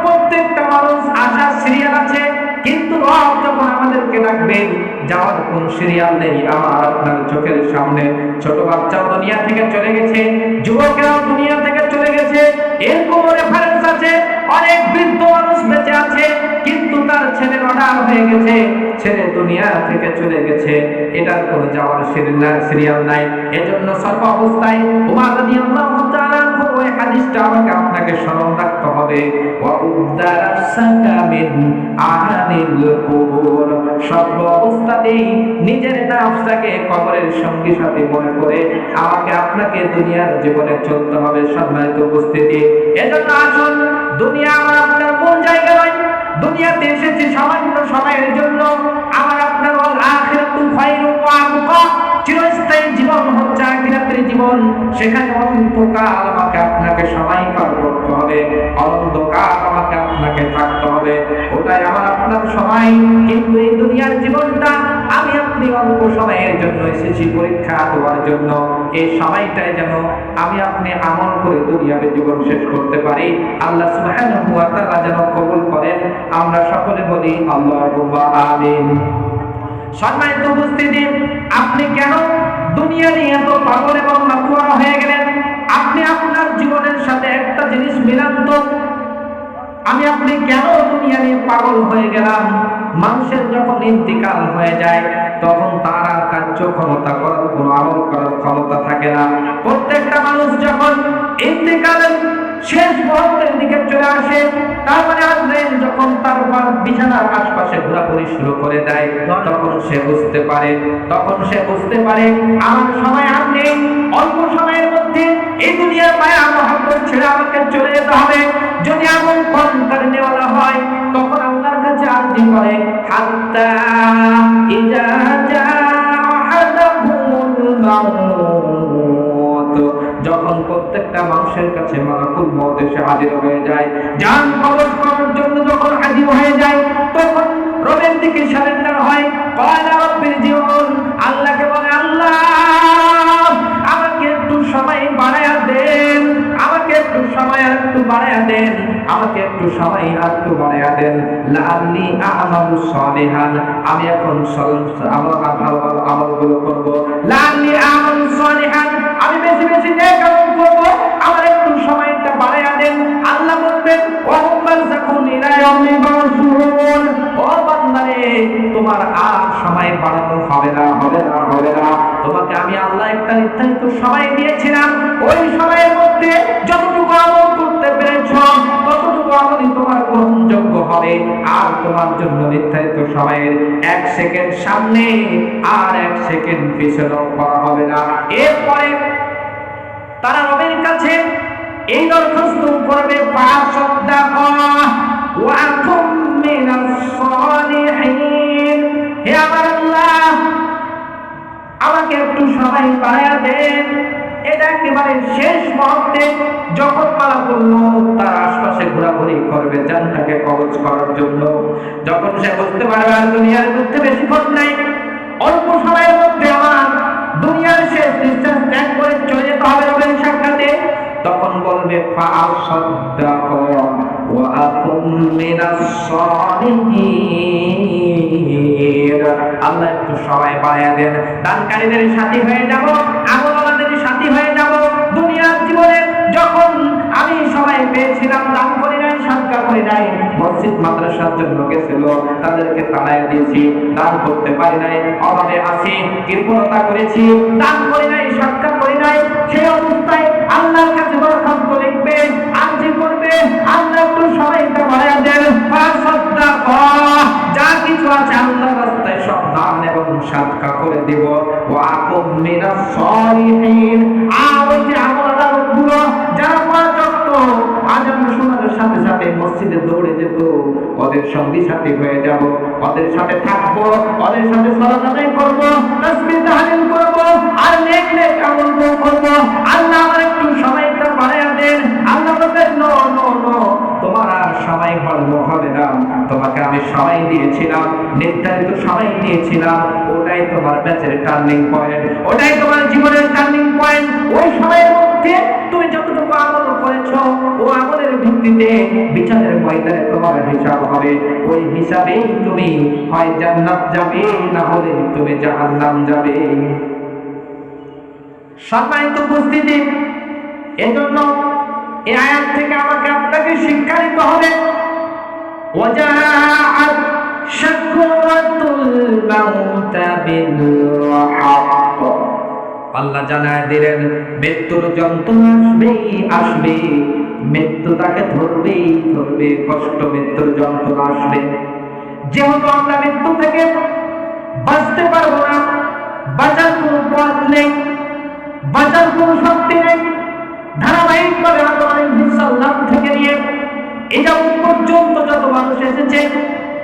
প্রত্যেকটা মানুষ আসার সিরিয়াল আছে, কিন্তু রব যখন আমাদেরকে ডাকবেন, যাওয়ার কোন সিরিয়াল নেই। আমার আপনার চোখের সামনে ছোট বাচ্চাও দুনিয়া থেকে চলে গেছে, যুবকেরাও দুনিয়া থেকে চলে গেছে, এরকম রেফারেন্স আছে, অনেক বৃদ্ধ মানুষ বেঁচে আছে, কিন্তু তার ছেলের অর্ডার হয়ে গেছে, ছেলে দুনিয়া থেকে চলে গেছে, এটার কোনো যাওয়ার সিরিয়াল নাই। এজন্য সর্ব অবস্থায় উমর রাদিয়াল্লাহু তাআলা ওই হাদিসটা আমাকে আপনাকে স্মরণ রাখতে হবে। ওয়া উদ্দারাসাকা মিন আহলিল কুবুর, সর্ব অবস্থাতেই নিজের নাফসটাকে কবরের সঙ্গী সাথে মনে করে আমাকে আপনাকে দুনিয়ার জীবনে চলতে হবে। সম্মানিত উপস্থিতি, এজন্য আসুন, দুনিয়া আমার আপনার কোন জায়গা নয়, দুনিয়াতে এসেছি সামান্য সময়ের জন্য। আমার আপনার আখিরাতু খায়রুন ওয়া আবকা, চিরস্থায়ী জীবন হচ্ছে আখিরাতের জীবন। সেখানে অনন্তকাল আমাকে আপনাকে সময় পার করতে হবে, অনন্তকাল আমাকে আপনাকে থাকতে হবে, ওটাই আমার আপনার সময়। কিন্তু এই দুনিয়ার জীবনটা আমি আপনি অল্প সময়ের জন্য এসেছি পরীক্ষা দেওয়ার জন্য। এই সময়টাই যেন আমি আপনি আমল করে দুনিয়ার জীবন শেষ করতে পারি। আল্লাহ সুবহানাহু ওয়া তাআলা যেন কবুল করেন। আমরা সকলে বলি আল্লাহুম্মা আমিন। সম্মানিত উপস্থিতি, আপনি কেন দুনিয়া নিয়ে এত পাগল এবং মাতোয়ারা হয়ে গেলেন? আপনি আপনার জীবনের সাথে একটা জিনিস মিলান তো, আমি আপনি কেন দুনিয়া নিয়ে পাগল হয়ে গেলাম? মানুষের যখন ইন্তিকাল হয়ে যায়, তখন তার আর কার্যক্ষমতা করার, কোনো আমল করার ক্ষমতা থাকে না। প্রত্যেকটা মানুষ যখন ইন্তিকালের শেষ মুহূর্তের দিকে চলে আসে, তার মানে আজরাইল যখন যখন তার বিছানার আশপাশে ঘোরাঘুরি শুরু করে দেয়, তখন সে বুঝতে পারে আমার সময় আর নেই। অল্প সময়ের মধ্যে এই দুনিয়ার মায়া মহব্বত ছেড়ে আমাকে চলে যেতে হবে। যদি এমন পন্থার নেওয়ালা হয়, তখন আল্লাহর কাছে আরজি করে, হাত্তা ইজা জাহাদাহুমুল মাউত, যখন প্রত্যেকটা মানুষের কাছে মালাকুল মউত এসে হাজির হয়ে যায়, জান কবজ করার জন্য যখন হাজির হয়ে যায়, তখন রবের দিকে সারেন্ডার হয়। ক্বালা রাব্বির জিউন, আল্লাহকে বলে, আল্লাহ আমাকে একটু সময় বাড়ায়া দেন, আমাকে একটু সময় একটু বাড়ায়া দেন, আমাকে একটু সময় একটু বাড়ায়া দেন, লাআল্লি আ'মালু সালিহান, আমি এখন ভালো আমলগুলো করব, লাআল্লি আ'মালু সালিহান, আমি বেশি বেশি নেক আমল করব, আমার একটু সময়টা বাড়ায়া দেন। আল্লাহ বলবেন, ওয়া হুম বারযাকুন ইলা ইয়াউমি বাসুন, ও বান্দারে তোমার আর সময় বাড়ানো হবে না। তোমাকে আমি আল্লাহ একটা নির্ধারিত সময় দিয়েছিলাম, ওই সময়ের মধ্যে যতটুকু আমল করতে পেরেছো ততটুকু আমলই তোমার গ্রহণযোগ্য হবে। আর তোমার জন্য নির্ধারিত সময়ের 1 সেকেন্ড সামনে আর 1 সেকেন্ড পিছনে করা হবে না। এরপরে তারা রবের কাছে এই দরখাস্ত করবে, ফাসাদ্দাকা ওয়া কুম মিনাস সালিহিন, হে আমার আল্লাহ আমাকে একটু সময় বাড়ায়া দেন। এটা একেবারে শেষ মুহূর্তে যখন মালাকুল মউত তার আশপাশে ঘোরাঘুরি করবে জানটাকে কবজ করার জন্য, যখন সে বুঝতে পারবে আর দুনিয়ার মধ্যে বেশিক্ষণ নাই, অল্প সময়ের মধ্যে আমার দুনিয়ার শেষ নিঃশ্বাস ত্যাগ করে চলে যেতে হবে রবের সাক্ষাতে, তখন বলবে, ফাসাদ্দাকা ওয়া আকুম মিনাস সালিহিন, আল্লাহ একটু সময় বাড়ায়া দেন, দানকারীদের সাথী হয়ে যাব, আমলওয়ালাদের সাথী হয়ে যাব। দুনিয়ার জীবনে যখন আমি সময় পেয়েছিলাম, দান করি নাই, সাদকা করি নাই, মসজিদ মাদ্রাসার জন্য গেছিল তাদেরকে তাড়াইয়া দিয়েছি, দান করতে পারি নাই, অভাবে আছি, কৃপণতা করেছি, দান করি নাই, সাদকা করি নাই, সেই অবস্থায় আল্লাহর কাছে দরখাস্ত লিখবে, আরজি করবে, আল্লাহ একটু সময়টা বাড়ায়া দেন, ফাসাদ্দাকা, যা কিছু আছে আল্লাহর রাস্তায় সব দান এবং সাদকা করে দিব, ওয়া আকুম মিনাস সালিহিন, আর ওই যে আমলওয়ালা লোকগুলো যারা 5 ওয়াক্ত আযান শোনার সাথে সাথে মসজিদে দৌড়ে যেত, ওদের সঙ্গী সাথী হয়ে যাব, ওদের সাথে থাকবো, ওদের সাথে সালাত আদায় করব, তাসবিহ তাহলিল করব, আর নেক নেক আমল করব। আল্লাহ আমার একটু সময়টা বাড়ায়া দেন। আল্লাহ বলেন, নো নো নো, তোমার আর সময় বাড়ানো হবে না, তোমাকে আমি সময় দিয়েছিলাম, নির্ধারিত সময় দিয়েছিলাম, ওটাই তোমার ব্যাচের টার্নিং পয়েন্ট, ওটাই তোমার জীবনের টার্নিং পয়েন্ট। ওই সময়ের মধ্যে তুমি যতটুকু আমল করেছো, ও আমলের ভিত্তিতে বিচারের ময়দানে তোমার হিসাব হবে, ওই হিসাবেই তুমি হয় জান্নাত যাবে, না হলে তুমি জাহান্নাম যাবে। সম্মানিত উপস্থিতি, এজন্য এই আয়াত থেকে আমাকে আপনাকে শিক্ষা নিতে হবে, ওয়াজাআত শাকওয়াতুল মাউত বিল হক, আল্লাহ জানায় দিলেন মৃত্যুর যন্ত্রণা আসবে, মৃত্যু তাকে ধরবেই ধরবে, কষ্ট মৃত্যুর যন্ত্রণা আসবে। যেহেতু আমরা মৃত্যু থেকে বাঁচতে পারবো না, বাঁচার কোনো পথ নেই, বাঁচার কোনো শক্তি নেই, ধারাবাহিকভাবে আদম আলাইহিস সালাম থেকে নিয়ে এই পর্যন্ত যত মানুষ এসেছে,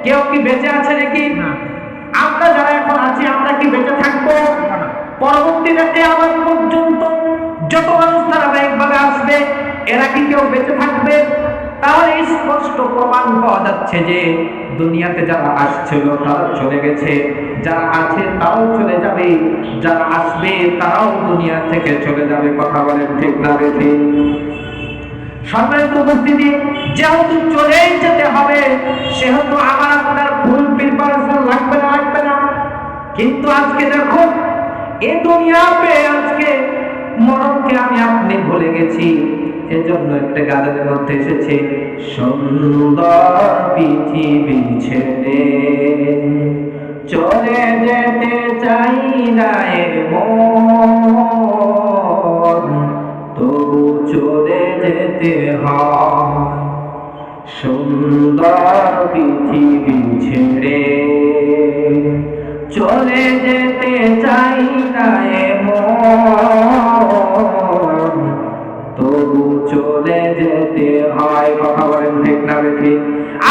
কেউ কি বেঁচে আছে নাকি? আমরা যারা এখন আছি, আমরা কি বেঁচে থাকবো? পরবর্তীতে কিয়ামত পর্যন্ত যত মানুষ ধারাবাহিকভাবে আসবে, এরা কি কেউ বেঁচে থাকবে? তাহলে স্পষ্ট প্রমাণ পাওয়া যাচ্ছে যে দুনিয়াতে যারা আসছিল তারা চলে গেছে, যারা আছে তারাও চলে যাবে, যারা আসবে তারাও দুনিয়া থেকে চলে যাবে। কথা বলেন ঠিক না বেঠিক? সম্মানিত উপস্থিতি, যেহেতু চলেই যেতে হবে, সেহেতু আমার আপনার ফুল প্রিপারেশন লাগবে না। কিন্তু আজকে দেখুন, এই দুনিয়া পেয়ে আজকে মরণকে আমি আপনি ভুলে গেছি। এজন্য একটা গানের মধ্যে এসেছে, সুন্দর পৃথিবী ছেড়ে চলে যেতে চাই না এ মন, তবু চলে যেতে হয়। সুন্দর পৃথিবী ছেড়ে চলে যেতে চাই না মন, তবু চলে যেতে হয়। কথা বলেন ঠিক না ঠিক?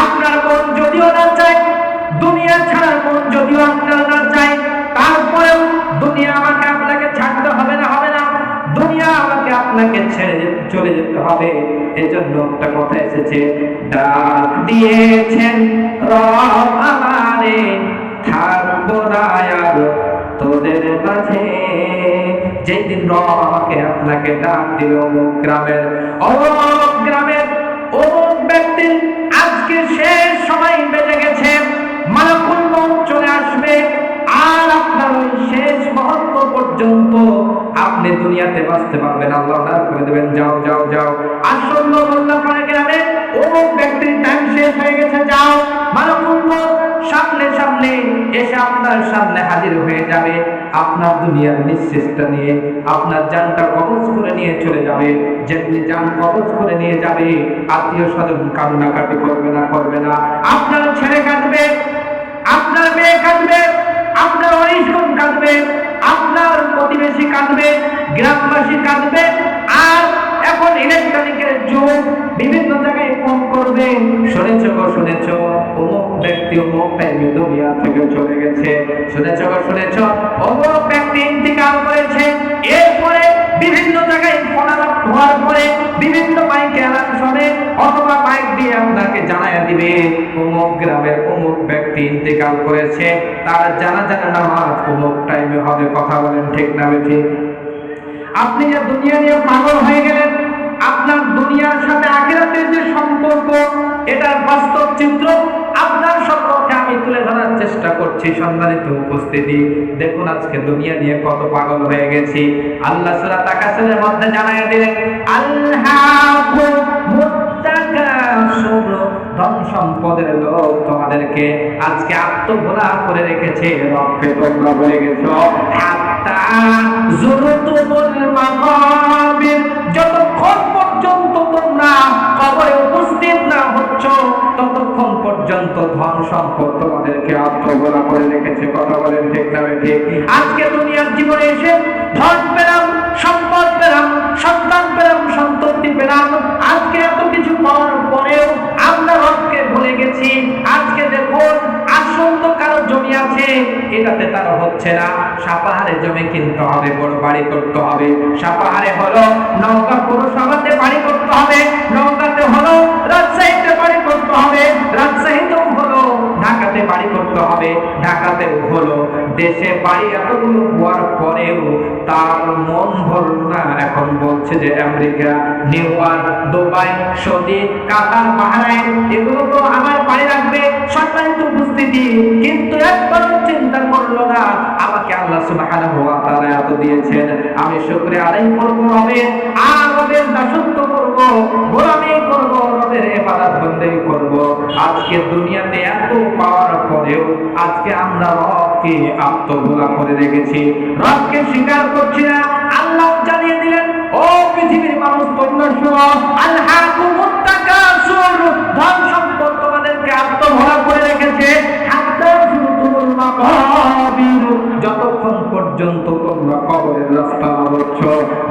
আপনার মন যদিও না চায়, দুনিয়া ছাড়ার মন যদিও আপনার না চায়, তারপরেও দুনিয়া আমাকে আপনাকে ছাড়তে হবে না, হবে না। দুনিয়া আমাকে আপনাকে ছেড়ে চলে যেতে হবে। এজন্য একটা কথা এসেছে, ডাক দিয়েছেন রব আমারে, থাকবো না আর তোদের মাঝে। যেদিন রব আমাকে আপনাকে ডাক দিল অমুক গ্রামের অমুক ব্যক্তির আজকে শেষ সময় বেজে গেছে, মালাকুল মউত চলে আসবে, আর আপনার ওই শেষ মুহূর্ত পর্যন্ত আপনি দুনিয়াতে বাঁচতে পারবেন। আল্লাহ ডাক করে দেবেন, যাও যাও যাও, আসন্ন মোল্লাপাড়া গ্রামে অমুক ব্যক্তির টাইম শেষ হয়ে গেছে, যাও। মালাকুল মউত সামনে সামনে এসে আপনার সামনে হাজির হয়ে যাবে, আপনার দুনিয়ার নিঃশ্বাসটা নিয়ে আপনার জানটা কবজ করে নিয়ে চলে যাবে। যেমনি জান কবজ করে নিয়ে যাবে, আত্মীয় স্বজন কান্নাকাটি করবে না, করবে না। আপনার ছেলে কাঁদবে, আপনার মেয়ে কাঁদবে, আপনার অরিশন কাঁদবে, আপনার প্রতিবেশী কাঁদবে, গ্রামবাসী কাঁদবে। আর এখন ইলেকট্রনিকের যুগ, বিভিন্ন জায়গায় ফোন করবে, শুনেছ গো শুনেছ অমুক ব্যক্তি অমুক টাইমে দুনিয়া থেকে চলে গেছে, শুনেছ গো শুনেছ অমুক ব্যক্তি ইন্তিকাল করেছে। এরপরে বিভিন্ন জায়গায় ফোন হওয়ার পরে বিভিন্ন মাইকে অ্যালার্ম শুনে অথবা মাইক দিয়ে আপনাকে জানায়া দিবে অমুক গ্রামের অমুক ব্যক্তি ইন্তিকাল করেছে, তার জানাজা নামাজ অমুক টাইমে হবে। কথা বলেন ঠিক না ঠিক? আপনি যে দুনিয়া নিয়ে পাগল হয়ে গেলেন, আপনার দুনিয়ার সাথে আখিরাতের যে সম্পর্ক, এটার বাস্তব চিত্র আপনার সম্পর্কে আমি তুলে ধরার চেষ্টা করছি। সম্মানিত উপস্থিতি, দেখুন আজকে দুনিয়া নিয়ে কত পাগল হয়ে গেছি। আল্লাহ সূরা তাকাসুরের মধ্যে জানায়া দিলেন, আল্লাহুমুত তাকাসুর, ধন সম্পদের লোভ তোমাদেরকে আজকে আত্মভোলা করে রেখেছে, রক্ষে তোমরা হয়ে গেছো। হাত্তা যুরতুমুল মাকাবির, যতক্ষণ পর্যন্ত তোমরা কবরে উপস্থিত না হচ্ছ, ততক্ষণ পর্যন্ত ধন সম্পদ তোমাদেরকে আত্মভোলা করে রেখেছে। কথা বলেন ঠিক না ঠিক? আজকে দুনিয়ার জীবনে এসে ধন পেলাম, সম্পদ পেলাম, সন্তান পেলাম, সন্ততি পেলাম, আজকে এত কিছু পাওয়ার পরেও আমরা রবকে ভুলে গেছি। আজকে দেখুন আসন্ন কারো জমি আছে, এটাতে তার হচ্ছে না, সাপাহারে জমি কিনতে হবে, বড় বাড়ি করতে হবে। সাপাহারে হলো নওগাঁ পৌরসভাতে বাড়ি করতে হবে, নওগাঁতে হলো রাজশাহীতে বাড়ি করতে হবে, রাজশাহীতেও হলো ঢাকাতে বাড়ি করতে হবে, ঢাকাতেও হলো। দেশে বাড়ি এতগুলো হওয়ার পরেও তার মন ভরল না। এখন বলছে যে America, New York, Dubai, Saudi, Qatar, Bahrain, এগুলো তো আমার বাড়ি লাগবে। সম্মানিত উপস্থিতি, কিন্তু একবার চিন্তা করলো না আমাকে আল্লাহ সুবহানাহু ওয়া তাআলা এত দিয়েছেন, আমি শুকরিয়া আদায় করব রবের, আর রবের দাসত্ব করব, গোলামি করব, রবের ইবাদত বন্দেগী করব। আজকে দুনিয়াতে এত পাওয়ার পরেও আজকে আমরা রবকে আত্মভোলা করে রেখেছি, রবকে স্বীকার করছি না। আল্লাহ জানিয়ে দিলেন, ও পৃথিবীর মানুষ তোমরা শোনো, আলহাকুমুত তাকাসুর, ধন সম্পদ তোমাদেরকে আত্মভোলা করে রেখেছে। হাত্তা যুরতুমুল মাকাবির, যতক্ষণ পর্যন্ত তোমরা কবরের রাস্তা ধরছ,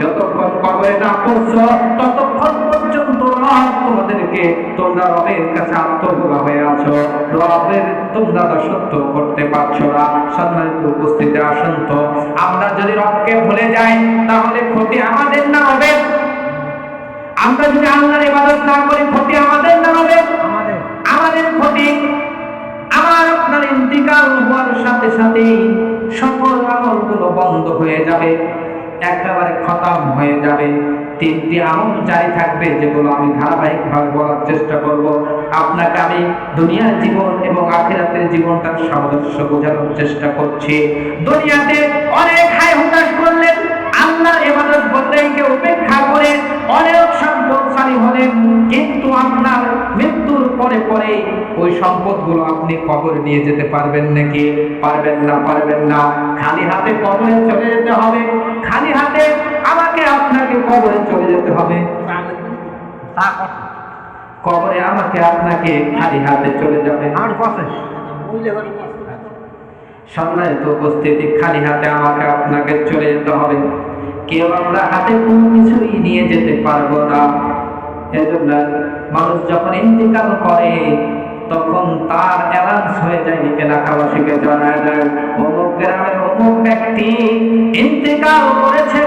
যতক্ষণ কবরে না পৌঁছো, ততক্ষণ পর্যন্ত রব তোমাদেরকে, তোমরা রবের কাছে আত্মভোলা হয়ে আছো, রবের তোমরা দাসত্ব করতে পারছো না। সম্মানিত উপস্থিতি, আসুন তো আমরা যদি রবকে ভুলে যাই তাহলে ক্ষতি আমাদের না হবে? আমরা যদি আল্লাহর ইবাদত না করি ক্ষতি আমাদের না হবে? আমাদের ক্ষতি। আমার আপনার ইন্তিকাল হওয়ার সাথে সাথে সকল আমলগুলো বন্ধ হয়ে যাবে, একেবারে খতম হয়ে যাবে। তিনটি আমল জারি থাকবে, যেগুলো আমি ধারাবাহিকভাবে বলার চেষ্টা করব। আপনাকে আমি দুনিয়ার জীবন এবং আখিরাতের জীবনটার সামঞ্জস্য বোঝানোর চেষ্টা করছি। দুনিয়াতে অনেক হায় হুতাশ করলেন, আল্লাহর ইবাদত বন্দেগীকে উপেক্ষা করে অনেক সম্পদশালী হলেন, কিন্তু আপনার মৃত্যুর পরে পরে ওই সম্পদগুলো আপনি কবরে নিয়ে যেতে পারবেন নাকি? পারবেন না, পারবেন না। খালি হাতে কবরে চলে যেতে হবে, খালি হাতে আমাকে আপনাকে কবরে চলে যেতে হবে। কবরে আমাকে আপনাকে খালি হাতে চলে যাবে। সম্মানিত উপস্থিতি, খালি হাতে আমাকে আপনাকে চলে যেতে হবে। কেউ আমরা হাতে কোনো কিছুই নিয়ে যেতে পারবো না। এজন্য মানুষ যখন ইন্তিকাল করে তখন তার অ্যালাউন্স হয়ে যায়, এলাকাবাসীকে জানায় যায় অমুক গ্রামের অমুক ব্যক্তি ইন্তিকাল করেছে,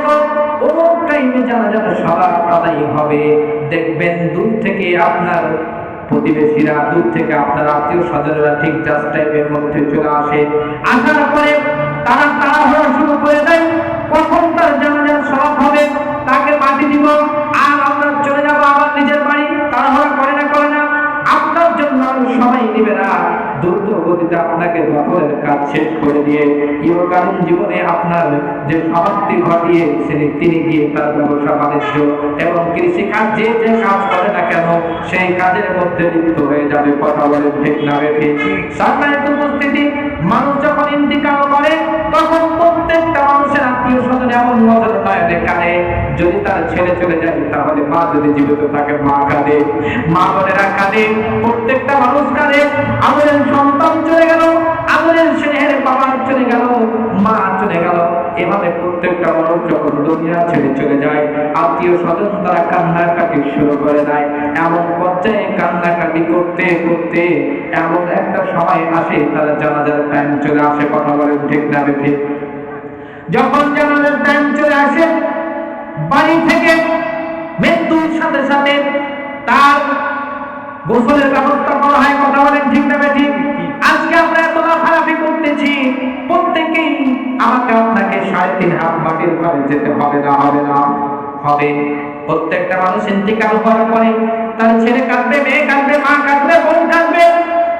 অমুক টাইমে জানাজার সভা আদায় হবে। দেখবেন দূর থেকে আপনার প্রতিবেশীরা, দূর থেকে আপনার আত্মীয় স্বজনেরা ঠিক জাস্ট টাইমের মধ্যে চলে আসে। আসার পরে তারা তাড়াহুড়ো শুরু করে দেয়, কখন তার জানাজার সভা হবে, তাকে মাটি দিব আর আমরা চলে যাবো আবার নিজের বাড়ি। তাড়াহুড়ো করে না আপনার জন্য সময় নেবে না, দ্রুত গতিতে আপনাকে দখলের কাজ শেষ করে দিয়ে ইহকালীন জীবনে আপনার যে সমাপ্তি ঘটিয়ে তিনি গিয়ে তার ব্যবসা বাণিজ্য এবং কৃষি কাজ যে কাজ করে না কেন সেই কাজের মধ্যে লিপ্ত হয়ে যাবে। কথা বলে ঠিক না ঠিক? সম্মানিত উপস্থিতি, মানুষ যখন ইন্তিকাল করে তখন প্রত্যেকটা মানুষের আত্মীয় স্বজন এমন নজর নয়নে কাঁদে। যদি তার ছেলে চলে যায় তাহলে মা যদি জীবিত থাকে মা কাঁদে, মা বোনেরা কাঁদে, প্রত্যেকটা মানুষ কাঁদে। আমাদের সন্তান চলে গেল, আমাদের স্নেহের বাবা চলে গেল, মা চলে গেল। এভাবে প্রত্যেকটা মানুষ যখন দুনিয়া ছেড়ে চলে যায় আত্মীয় স্বজন তারা কান্নাকাটি শুরু করে দেয়। এমন পর্যায়ে কান্নাকাটি করতে করতে এমন একটা সময় আসে তারা জানাজার টাইম চলে আসে। কথা বলেন ঠিক না ঠিক? যখন জানাজার টাইম চলে আসে বাড়ি থেকে মৃত্যুর সাথে সাথে তার গোসলের ব্যবস্থা করা হয়। কথা বলেন ঠিক না ঠিক? আজকে আমরা এত লাফালাফি করতেছি, প্রত্যেকেই আমাকে আপনাকে 3.5 হাত মাটির ঘরে যেতে হবে না? হবে। প্রত্যেকটা মানুষ ইন্তিকাল করার পরে তার ছেলে কাঁদবে, মেয়ে কাঁদবে, মা কাঁদবে, বোন কাঁদবে,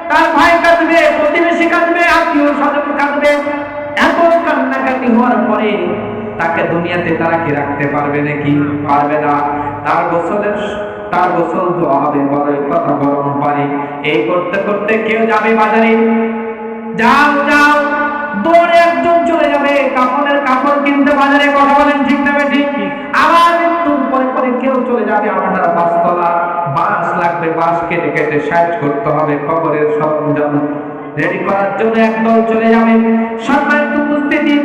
তার ভাই কাঁদবে, প্রতিবেশী কাঁদবে, আত্মীয় স্বজন কাঁদবে। এত কান্নাকাটি হওয়ার পরে তাকে দুনিয়াতে তারা কি রাখতে পারবে নাকি? পারবে না। তার গোসল দেওয়া হবে বড়ই কথা গরম পানি। এই করতে করতে কেউ যাবে বাজারে, যাও দৌড়ে একজন চলে যাবে কাপড়ের কাপড় কিনতে বাজারে। কথা বলেন ঠিক না ঠিক? আবার একটু পরে কেউ চলে যাবে আপনার বাসতলা, বাঁশ লাগবে, বাঁশ কেটে কেটে সাইজ করতে হবে, কবরের সরঞ্জাম রেডি করার জন্য একদল চলে যাবে। সম্মানিত উপস্থিতি,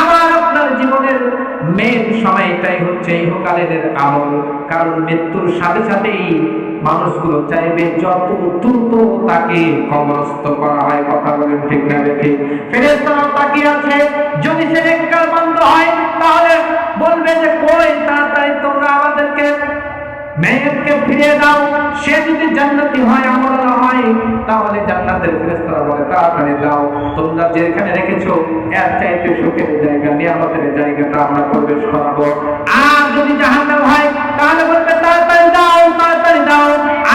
আমার আপনার জীবনের মেন সময়টাই হচ্ছে ইহকালের আমল। কারণ মৃত্যুর সাথে সাথেই মানুষগুলো চাইবে যত দ্রুত তাকে কবরস্থ করা হয়। কথা বলেন ঠিক না ঠিক? ফেরেশতারা তাকিয়ে আছে, যদি সে নেককার বান্দা হয় তাহলে বলবে যে কই তাড়াতাড়ি তোমরা আমাদেরকে মেয়েকে ফিরিয়ে দাও। সে যদি জান্নাতি হয়, আমলওয়ালা হয়, তাহলে জান্নাতের ফেরেশতারা বলে তাড়াতাড়ি দাও, তোমরা যেখানে রেখেছো এর চাইতে সুখের জায়গা, নিয়ামতের জায়গাটা আমরা প্রবেশ করাবো। আর যদি জাহান্নাম হয় তাহলে বলবে তাড়াতাড়ি দাও,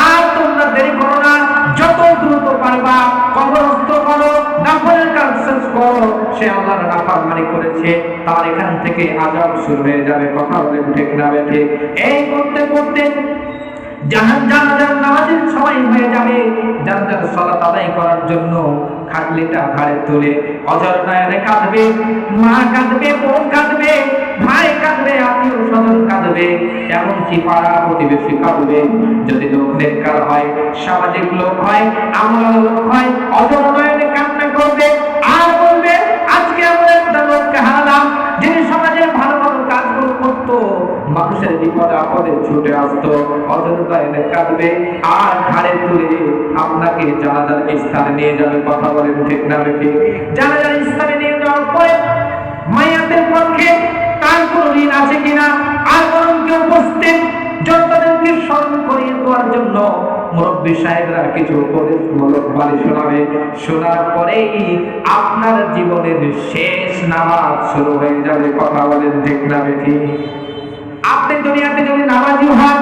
আর তোমরা দেরি করো না, যত দ্রুত পারবা কবরস্থ করো, দাফনের কাজ শেষ করো। সে আল্লাহর নাফরমানি করেছে, তার এখান থেকে আযাব শুরু হয়ে যাবে। কথা বলেন ঠিক না ঠিক? এই করতে করতে জানাজার নামাজের সময় হয়ে যাবে। জানাজার সালাত আদায় করার জন্য খাটলিটা ঘাড়ে তুলে অঝর নয়নে কাঁদবে, মা কাঁদবে, বোন কাঁদবে, ভাই কাঁদবে, আত্মীয় স্বজন কাঁদবে, এমনকি পাড়া প্রতিবেশী কাঁদবে। যদি লোক নেককার হয়, সামাজিক লোক হয়, আমলার লোক হয়, অঝর নয়নে কান্না করবে আর বলবে আজকে আমরা একটা লোককে হারালাম যিনি সমাজের ভালো ভালো কাজগুলো করতো, মানুষের বিপদে আপদে ছুটে আসতো। অঝর নয়নে কাঁদবে আর ঘাড়ে তুলে আপনাকে জানাজার স্থানে নিয়ে যাবে। কথা বলেন ঠিক না ঠিক? জানাজার স্থানে নিয়ে যাওয়ার পরে মাইয়াতের পক্ষে তার কোনো ঋণ আছে কিনা আর বরং কেউ উপস্থিত যতদিনকে স্মরণ করিয়ে দেওয়ার জন্য মুরব্বী সাহেবরা কিছু উপদেশমূলক বাণী শোনাবে। শোনার পরেই আপনার জীবনের শেষ নামাজ শুরু হয়ে যাবে। কথা বলেন ঠিক না ঠিক? আপনি দুনিয়াতে যদি নামাজি হন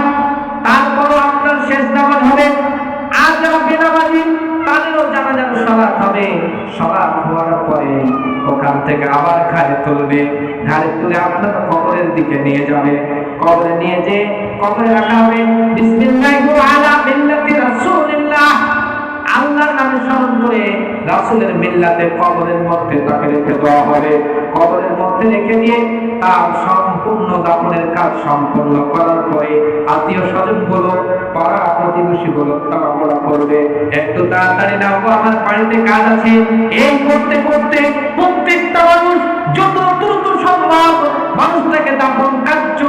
তারপরও আপনার শেষ নামাজ হবে। আর যারা বেনামাজি তাদেরও জানাজার সালাত হবে। সালাত হওয়ার পরে ওখান থেকে আবার ঘাড়ে তুলে আপনার কবরের দিকে নিয়ে যাবে। কবরে নিয়ে যে কবরে রাখা হবে বিসমিল্লাহি ওয়া আলা মিল্লাতি রাসূলিল্লাহ, আল্লাহর নামে স্মরণ করে রাসূলের মিল্লাতে কবরের মধ্যে তাকে রেখে দেওয়া হবে। কবরের মধ্যে রেখে দিয়ে তার সম্পূর্ণ দাফনের কাজ সম্পন্ন করার পরে আত্মীয় স্বজন গুলো, পাড়া প্রতিবেশী গুলো তাড়াহুড়া করবে, একটু তাড়াতাড়ি নাও, আমার বাড়িতে কাজ আছে। এই করতে করতে প্রত্যেকটা মানুষ যত দ্রুত সম্ভব মানুষটাকে দাফন কার্য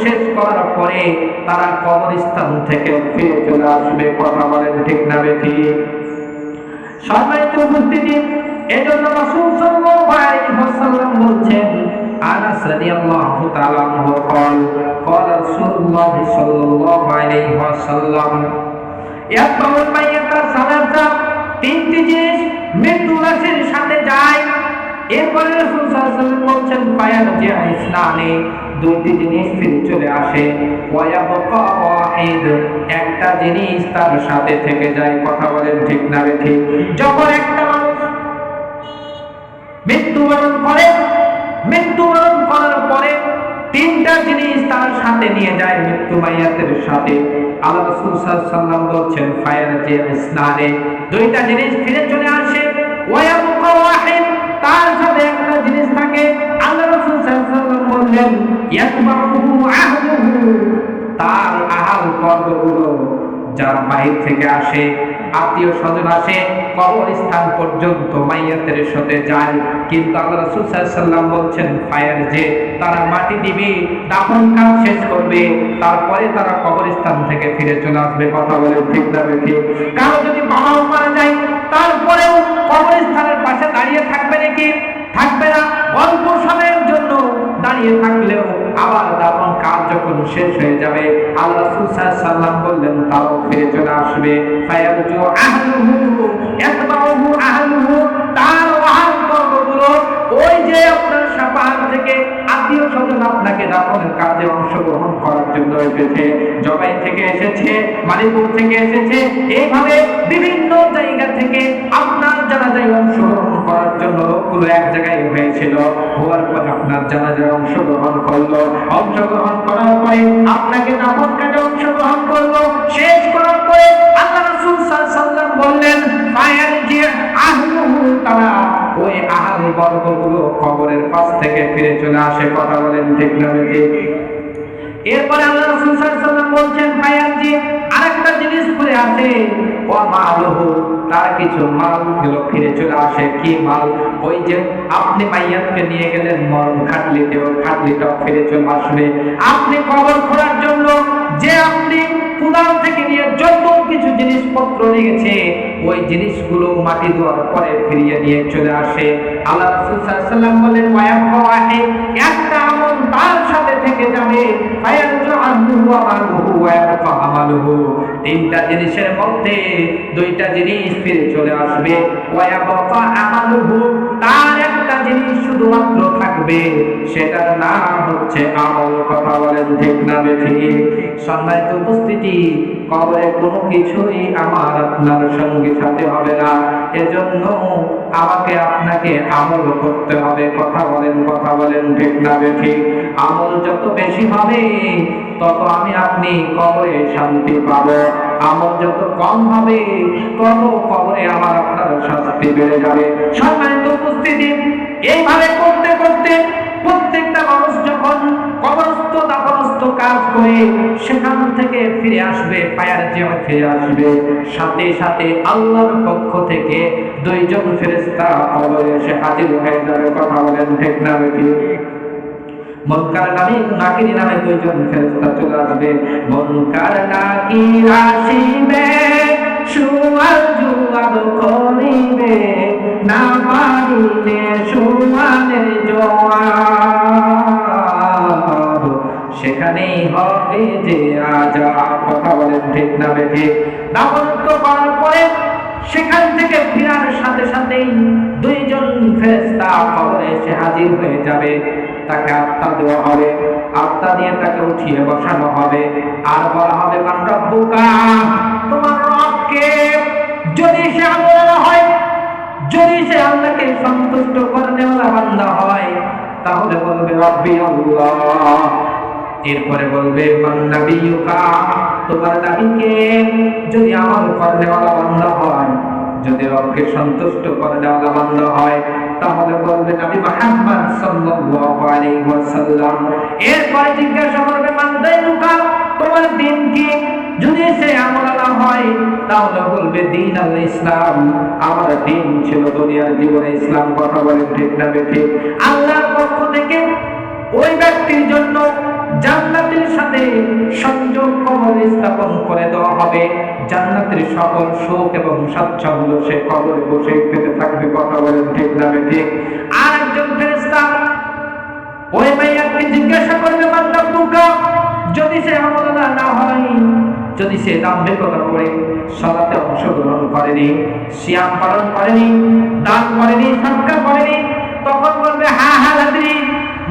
শেষ করার পরে তারা কবরস্থান থেকে ফিরে চলে আসবে। কথা বলেন ঠিক না বেঠিক? সম্মানিত উপস্থিতি, এজন্য রাসূল সাল্লাল্লাহু আলাইহি ওয়াসাল্লাম বলছেন, আনাস রাদিয়াল্লাহু তাআলা আনহু قال রাসূলুল্লাহ সাল্লাল্লাহু আলাইহি ওয়াসাল্লাম ইয়াতবাউল মাইয়াতা সালাসা, তিনটি জিনিস মৃত্যু লাশের সাথে যায়। এরপরে রাসূল সাল্লাল্লাহু আলাইহি ওয়াসাল্লাম বলছেন ফায়ারজি ইসনানি, দুইটি জিনিস ফিরে চলে আসে। ওয়ায়াবকা ওয়াহিদ, একটা জিনিস তার সাথে থেকে যায়। কথা বলেন ঠিক না বেঠিক? যখন একটা মানুষ মৃত্যুবরণ করার পরে তিনটা জিনিস তার সাথে নিয়ে যায়, মৃত্যু মাইয়াতের সাথে। আল্লাহ রাসূল সাল্লাল্লাহু আলাইহি ওয়াসাল্লাম বলছেন ফায়ারজি ইসনানি, দুইটা জিনিস ফিরে চলে আসে। ওয়ায়াবকা ওয়াহিদ, তার সাথে একটা জিনিস থাকে। আল্লাহ রাসূল সাল্লাল্লাহু আলাইহি ওয়াসাল্লাম বললেন ইয়াতবাউহু আহলুহু, তার আহাল বর্গগুলো, যারা বাহির থেকে আসে, আত্মীয় স্বজন আসে, কবরস্থান পর্যন্ত মাইয়াতের সাথে যায়। কিন্তু আল্লাহ রাসূল সাল্লাল্লাহু আলাইহি ওয়াসাল্লাম বলছেন ফায়ার, যে তারা মাটি দিবে, দাফন কাজ শেষ করবে, তারপরে তারা কবরস্থান থেকে ফিরে চলে আসবে। কথা বলে ঠিক না বেঠিক? কারো যদি বাবাও মারা যায় তারপরেও কবরস্থানের পাশে দাঁড়িয়ে থাকবে নাকি? থাকবে না। অল্প সময়ের জন্য দাঁড়িয়ে থাকলেও আবার দাফন কাজ যখন শেষ হয়ে যাবে আল্লাহ রাসূল সাল্লাল্লাহু আলাইহি ওয়াসাল্লাম বললেন তারাও ফিরে চলে আসবে। ফায়ারজু আহলুহু ইয়াতবাউহু আহলুহু, তার আহাল বর্গগুলো, ওই যে আপনার শাফাআত থেকে আত্মীয় স্বজন আপনাকে দাফনের কাজে অংশগ্রহণ করার জন্য এসেছে, জবাই থেকে এসেছে, মালিপুর থেকে এসেছে, এইভাবে বিভিন্ন জায়গা থেকে আপনার জানাজায় অংশগ্রহণ করার জন্য লোকগুলো এক জায়গায় হয়েছিল। হওয়ার পর আপনার জানাজায় অংশগ্রহণ করলো, অংশগ্রহণ করার পরে আপনাকে দাফন কাজে অংশগ্রহণ করলো। শেষ করার পরে আল্লাহ রাসূল সাল্লাল্লাহু আলাইহি ওয়াসাল্লাম বললেন ফায়ারজি আহলুহু, তারা ওই আহাল বর্গগুলো কবরের পাশ থেকে ফিরে চলে আসে। কথা বলেন ঠিক না বেঠিক? এরপরে আল্লাহ রাসূল সাল্লাল্লাহু আলাইহি ওয়াসাল্লাম বলছেন ফায়ারজি আরেকটা জিনিস ফিরে আসে, ওয়া মালুহু, তার কিছু মাল গুলো ফিরে চলে আসে। কি মাল? ওই যে আপনি মাইয়াতকে নিয়ে গেলেন মরণ খাটলিতে, ওই খাটলিটাও ফিরে চলে আসবে। আপনি কবর খোঁড়ার জন্য যে আপনি কুদাল থেকে নিয়ে যত কিছু জিনিসপত্র নিয়েছে ওই জিনিসগুলো মাটি দেওয়ার পরে ফিরিয়ে নিয়ে চলে আসে। আল্লাহ রাসূল সাল্লাল্লাহু আলাইহি ওয়াসাল্লাম বলেন ওয়ায়াবকা ওয়াহিদ, একটা আমল তার সাথে থেকে যাবে। ফায়ারজু আহলুহু ওয়া মালুহু ওয়ায়াবকা আমালুহু, তিনটা জিনিসের মধ্যে দুইটা জিনিস ফিরে চলে আসবে। ওয়ায়াবকা আমালুহু, তার একটা জিনিস শুধুমাত্র থাকবে, সেটার নাম হচ্ছে আমল। কথা বলেন ঠিক না বেঠিক? সম্মানিত উপস্থিতি, কবরে কোনো কিছুই আমার আপনার সঙ্গে সাথে হবে না, এজন্য আমাকে আপনাকে আমল করতে হবে। কথা বলেন ঠিক না বেঠিক? আমল যত বেশি হবে তত আমি আপনি কবরে শান্তি পাবো, আমল যত কম হবে তত কবরে আমার আপনার শাস্তি বেড়ে যাবে। সম্মানিত উপস্থিতি, এইভাবে করতে করতে প্রত্যেকটা মানুষ যখন কবরস্থ দাফনস্থ কাজ করে সেখান থেকে ফিরে আসবে, পায়ের জিয়া ফিরে আসবে, সাথে সাথে আল্লাহর পক্ষ থেকে দুইজন ফেরেশতা কবরে এসে হাজির হয়ে যাবে। কথা বলেন ঠিক না বেঠিক? মুনকার নাকির নামে দুইজন ফেরেশতা চলে আসবে। মুনকার নাকির আসিবে, সুয়াল জবাব করিবে, না পারিলে সুয়ালের জবাব, সেখানেই হবে যে আযাব। কথা বলেন ঠিক না বেঠিক? দাফন করার পরে সেখান থেকে ফেরার সাথে সাথেই দুইজন ফেরেশতা কবরে এসে হাজির হয়ে যাবে। তাকে আত্মা দেওয়া হবে, আত্মা দিয়ে তাকে উঠিয়ে বসানো হবে, আর বলা হবে মান রব্বুকা, তোমার রব কে? যদি সে আল্লাহ হয়, যদি সে আল্লাহকে সন্তুষ্ট করনেওয়ালা বান্দা হয়, তাহলে বলবে রব্বি আল্লাহ। এরপরে বলবে মান নাবিয়ুকা, তোমার নবী কে? যদি আমল করনেওয়ালা বান্দা হয়, যদি যদি রবকে সন্তুষ্ট করে দেওয়া বান্দা হয় তাহলে বলবে নবী মুহাম্মদ সাল্লাল্লাহু আলাইহি ওয়াসাল্লাম। এরপরে জিজ্ঞাসা করবে মান দীনুকা, তোমার দিন কি? যদি সে আমলানা হয় তাহলে বলবে দিন আল ইসলাম, আমার দিন ছিল দুনিয়ার জীবনে ইসলাম। কথা বলেন ঠিক না বেঠিক? আল্লাহর পক্ষ থেকে ওই ব্যক্তির জন্য জান্নাতের সাথে সংযোগ কবরে স্থাপন করে দেওয়া হবে। জান্নাতের সকল সুখ এবং স্বাচ্ছন্দ্য সে কবরে বসে পেতে থাকবে। কথা বলেন ঠিক না বেঠিক? আর একজন ফেরেশতা ওই মাইয়াকে জিজ্ঞাসা করবে মান রাব্বুকা, যদি সে আমলানা না হয়, যদি সে দাম্ভিকতা করে সালাতে অংশগ্রহণ করেনি, সিয়াম পালন করেনি, দান করেনি, সাদকা করেনি, তখন বলবে হা হা লাদ্রি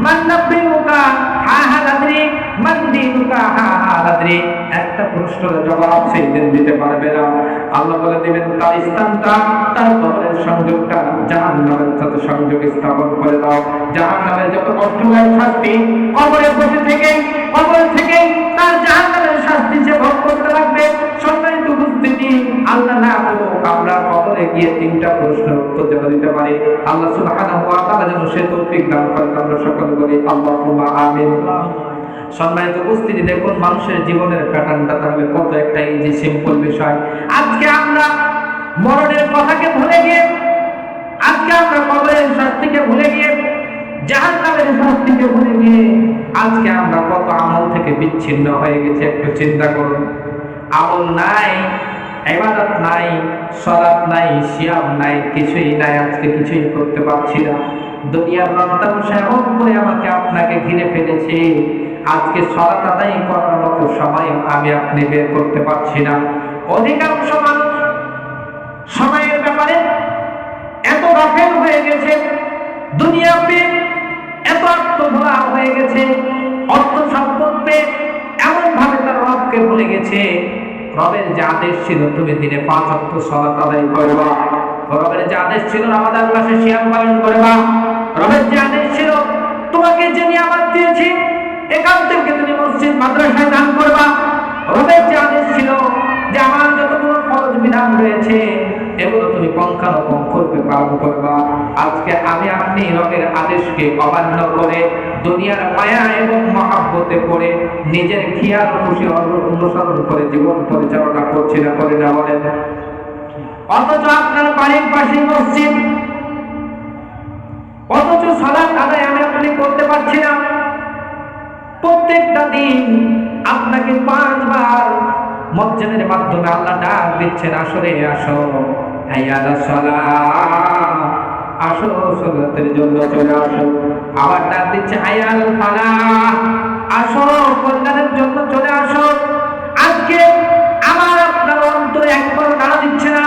মান নাব্বিউকা, হা হা লাদ্রি মান দীনুকা, হা হা লাদ্রি। একটা প্রশ্নের জবাব সেই দিন দিতে পারবে না। আল্লাহ বলে দিবেন তার স্থানটা, তার কবরের সংযোগটা জাহান্নামের সাথে সংযোগ স্থাপন করে দাও। জাহান্নামের যত কষ্টদায়ক শাস্তি কবরে বসে থেকে, কবর থেকে তার জাহান্নামের শাস্তি সে ভোগ করতে লাগবে। সম্মানিত উপস্থিতি, আল্লাহ না করুক আমরা কবরে গিয়ে তিনটা প্রশ্নের উত্তর যেন দিতে পারি। আল্লাহ সুবহানাহু ওয়া তাআলা যেন সে তৌফিক দান করেন। আমরা সকলে বলি আল্লাহুম্মা আমিন। সম্মানিত উপস্থিতি, দেখুন মানুষের জীবনের প্যাটার্নটা তাহলে কত একটা ইজি সিম্পল বিষয়। আজকে আমরা মরণের কথাকে ভুলে গিয়ে, আজকে আমরা কবরের শাস্তিকে ভুলে গিয়ে, জাহান্নামের শাস্তিকে ভুলে গিয়ে আজকে আমরা কত আমল থেকে বিচ্ছিন্ন হয়ে গেছি। একটু চিন্তা করুন। আমল নাই, ইবাদত নাই, সালাত নাই, সিয়াম নাই, কিছুই নাই। আজকে কিছুই করতে পারছি না। দুনিয়ার রক্তাংশ এমন করে আমাকে আপনাকে ঘিরে ফেলেছে, আজকে সালাত আদায় করার মতো সময় আমি আপনি বের করতে পারছি না। অধিকাংশ মানুষ সময়ের ব্যাপারে এত গাফেল হয়ে গেছে, দুনিয়া পেয়ে এত আত্মভোলা হয়ে গেছে, অর্থ সম্পদ পেয়ে এমন ভাবে তার রবকে ভুলে গেছে। রবের যে আদেশ ছিল তুমি দিনে 5 ওয়াক্ত সালাত আদায় করবা, রবের যে আদেশ ছিল রমাদান মাসে সিয়াম পালন করবা, রবের যে আদেশ ছিল তোমাকে যে নিয়ামত দিয়েছি এখান থেকে তুমি মসজিদ মাদ্রাসায় দান করবা, রবের যে আদেশ ছিল যে আমার যতগুলো ফরজ বিধান রয়েছে এগুলো তুমি পুঙ্খানুপুঙ্খরূপে পালন করবা। আজকে আমি আপনি রবের আদেশকে অমান্য করে দুনিয়ার মায়া এবং মহাব্বতে পড়ে নিজের খিয়াল খুশি অনুসরণ করে জীবন পরিচালনা করছি না, করে না বলেন? অথচ আপনার বাড়ির পাশে মসজিদ, অথচ সালাত আদায় আমি আপনি করতে পারছি না। প্রত্যেকটা দিন আপনাকে 5 বার মুয়াজ্জিনের মাধ্যমে আল্লাহ ডাক দিচ্ছেন, আসরে আসো, হাইয়া আলাস সালাহ, আসো সালাতের জন্য চলে আসো। আবার ডাক দিচ্ছে হাইয়া আলাল ফালাহ, আসো কল্যাণের জন্য চলে আসো। আজকে আমার আপনার অন্তরে একবার নাড়া দিচ্ছে না।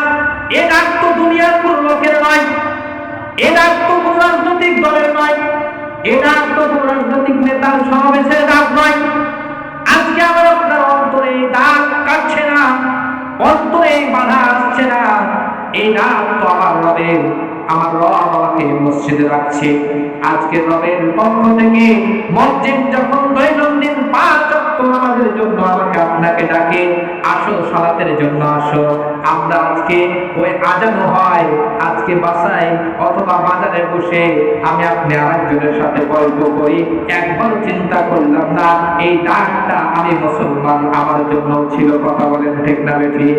এ ডাক তো দুনিয়ার কোন লোকের নয়, এ ডাক তো কোন রাজনৈতিক দলের নয়, এ ডাক তো কোন রাজনৈতিক নেতার সমাবেশের ডাক নয়। আজকে আমার আপনার অন্তরে ডাক কাটছে না, অন্তরে বাধা আসছে না। এই ডাক তো আমার রবের, আমার রব আমাকে মসজিদে রাখছে। আজকে রবের পক্ষ থেকে মসজিদ যখন দৈনন্দিন 5 ওয়াক্ত নামাজের জন্য আমাকে আপনাকে ডাকে, আসো সালাতের জন্য আসো। আমরা আজকে ওই আজানও হয় আজকে বাসায় অথবা বাজারে বসে আমি আপনি আরেকজনের সাথে গল্প করি, একবার চিন্তা করলাম না এই ডাকটা আমি মুসলমান আমার জন্য ছিল। কথা বলেন ঠিক না বেঠিক?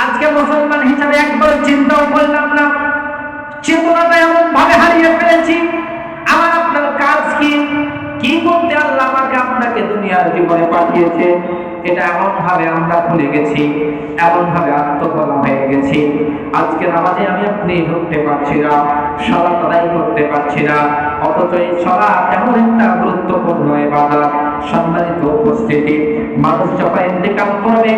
আজকে মুসলমান হিসাবে একবার চিন্তাও করলাম না, চেতনাটা এমন ভাবে হারিয়ে ফেলেছি। আমার আপনার কাজ কি, কি করতে আল্লাহ আমাকে আপনাকে দুনিয়ার জীবনে পাঠিয়েছে, এটা এমন ভাবে আমরা ভুলে গেছি, এমন ভাবে আত্মভোলা হয়ে গেছি। আজকে নামাজে আমি আপনি ঢুকতে পারছি না, সালাত আদায় করতে পারছি না, অথচ এই সালাত এমন একটা গুরুত্বপূর্ণ ইবাদত। সম্মানিত উপস্থিতি, মানুষ যখন ইন্তেকাল করবে,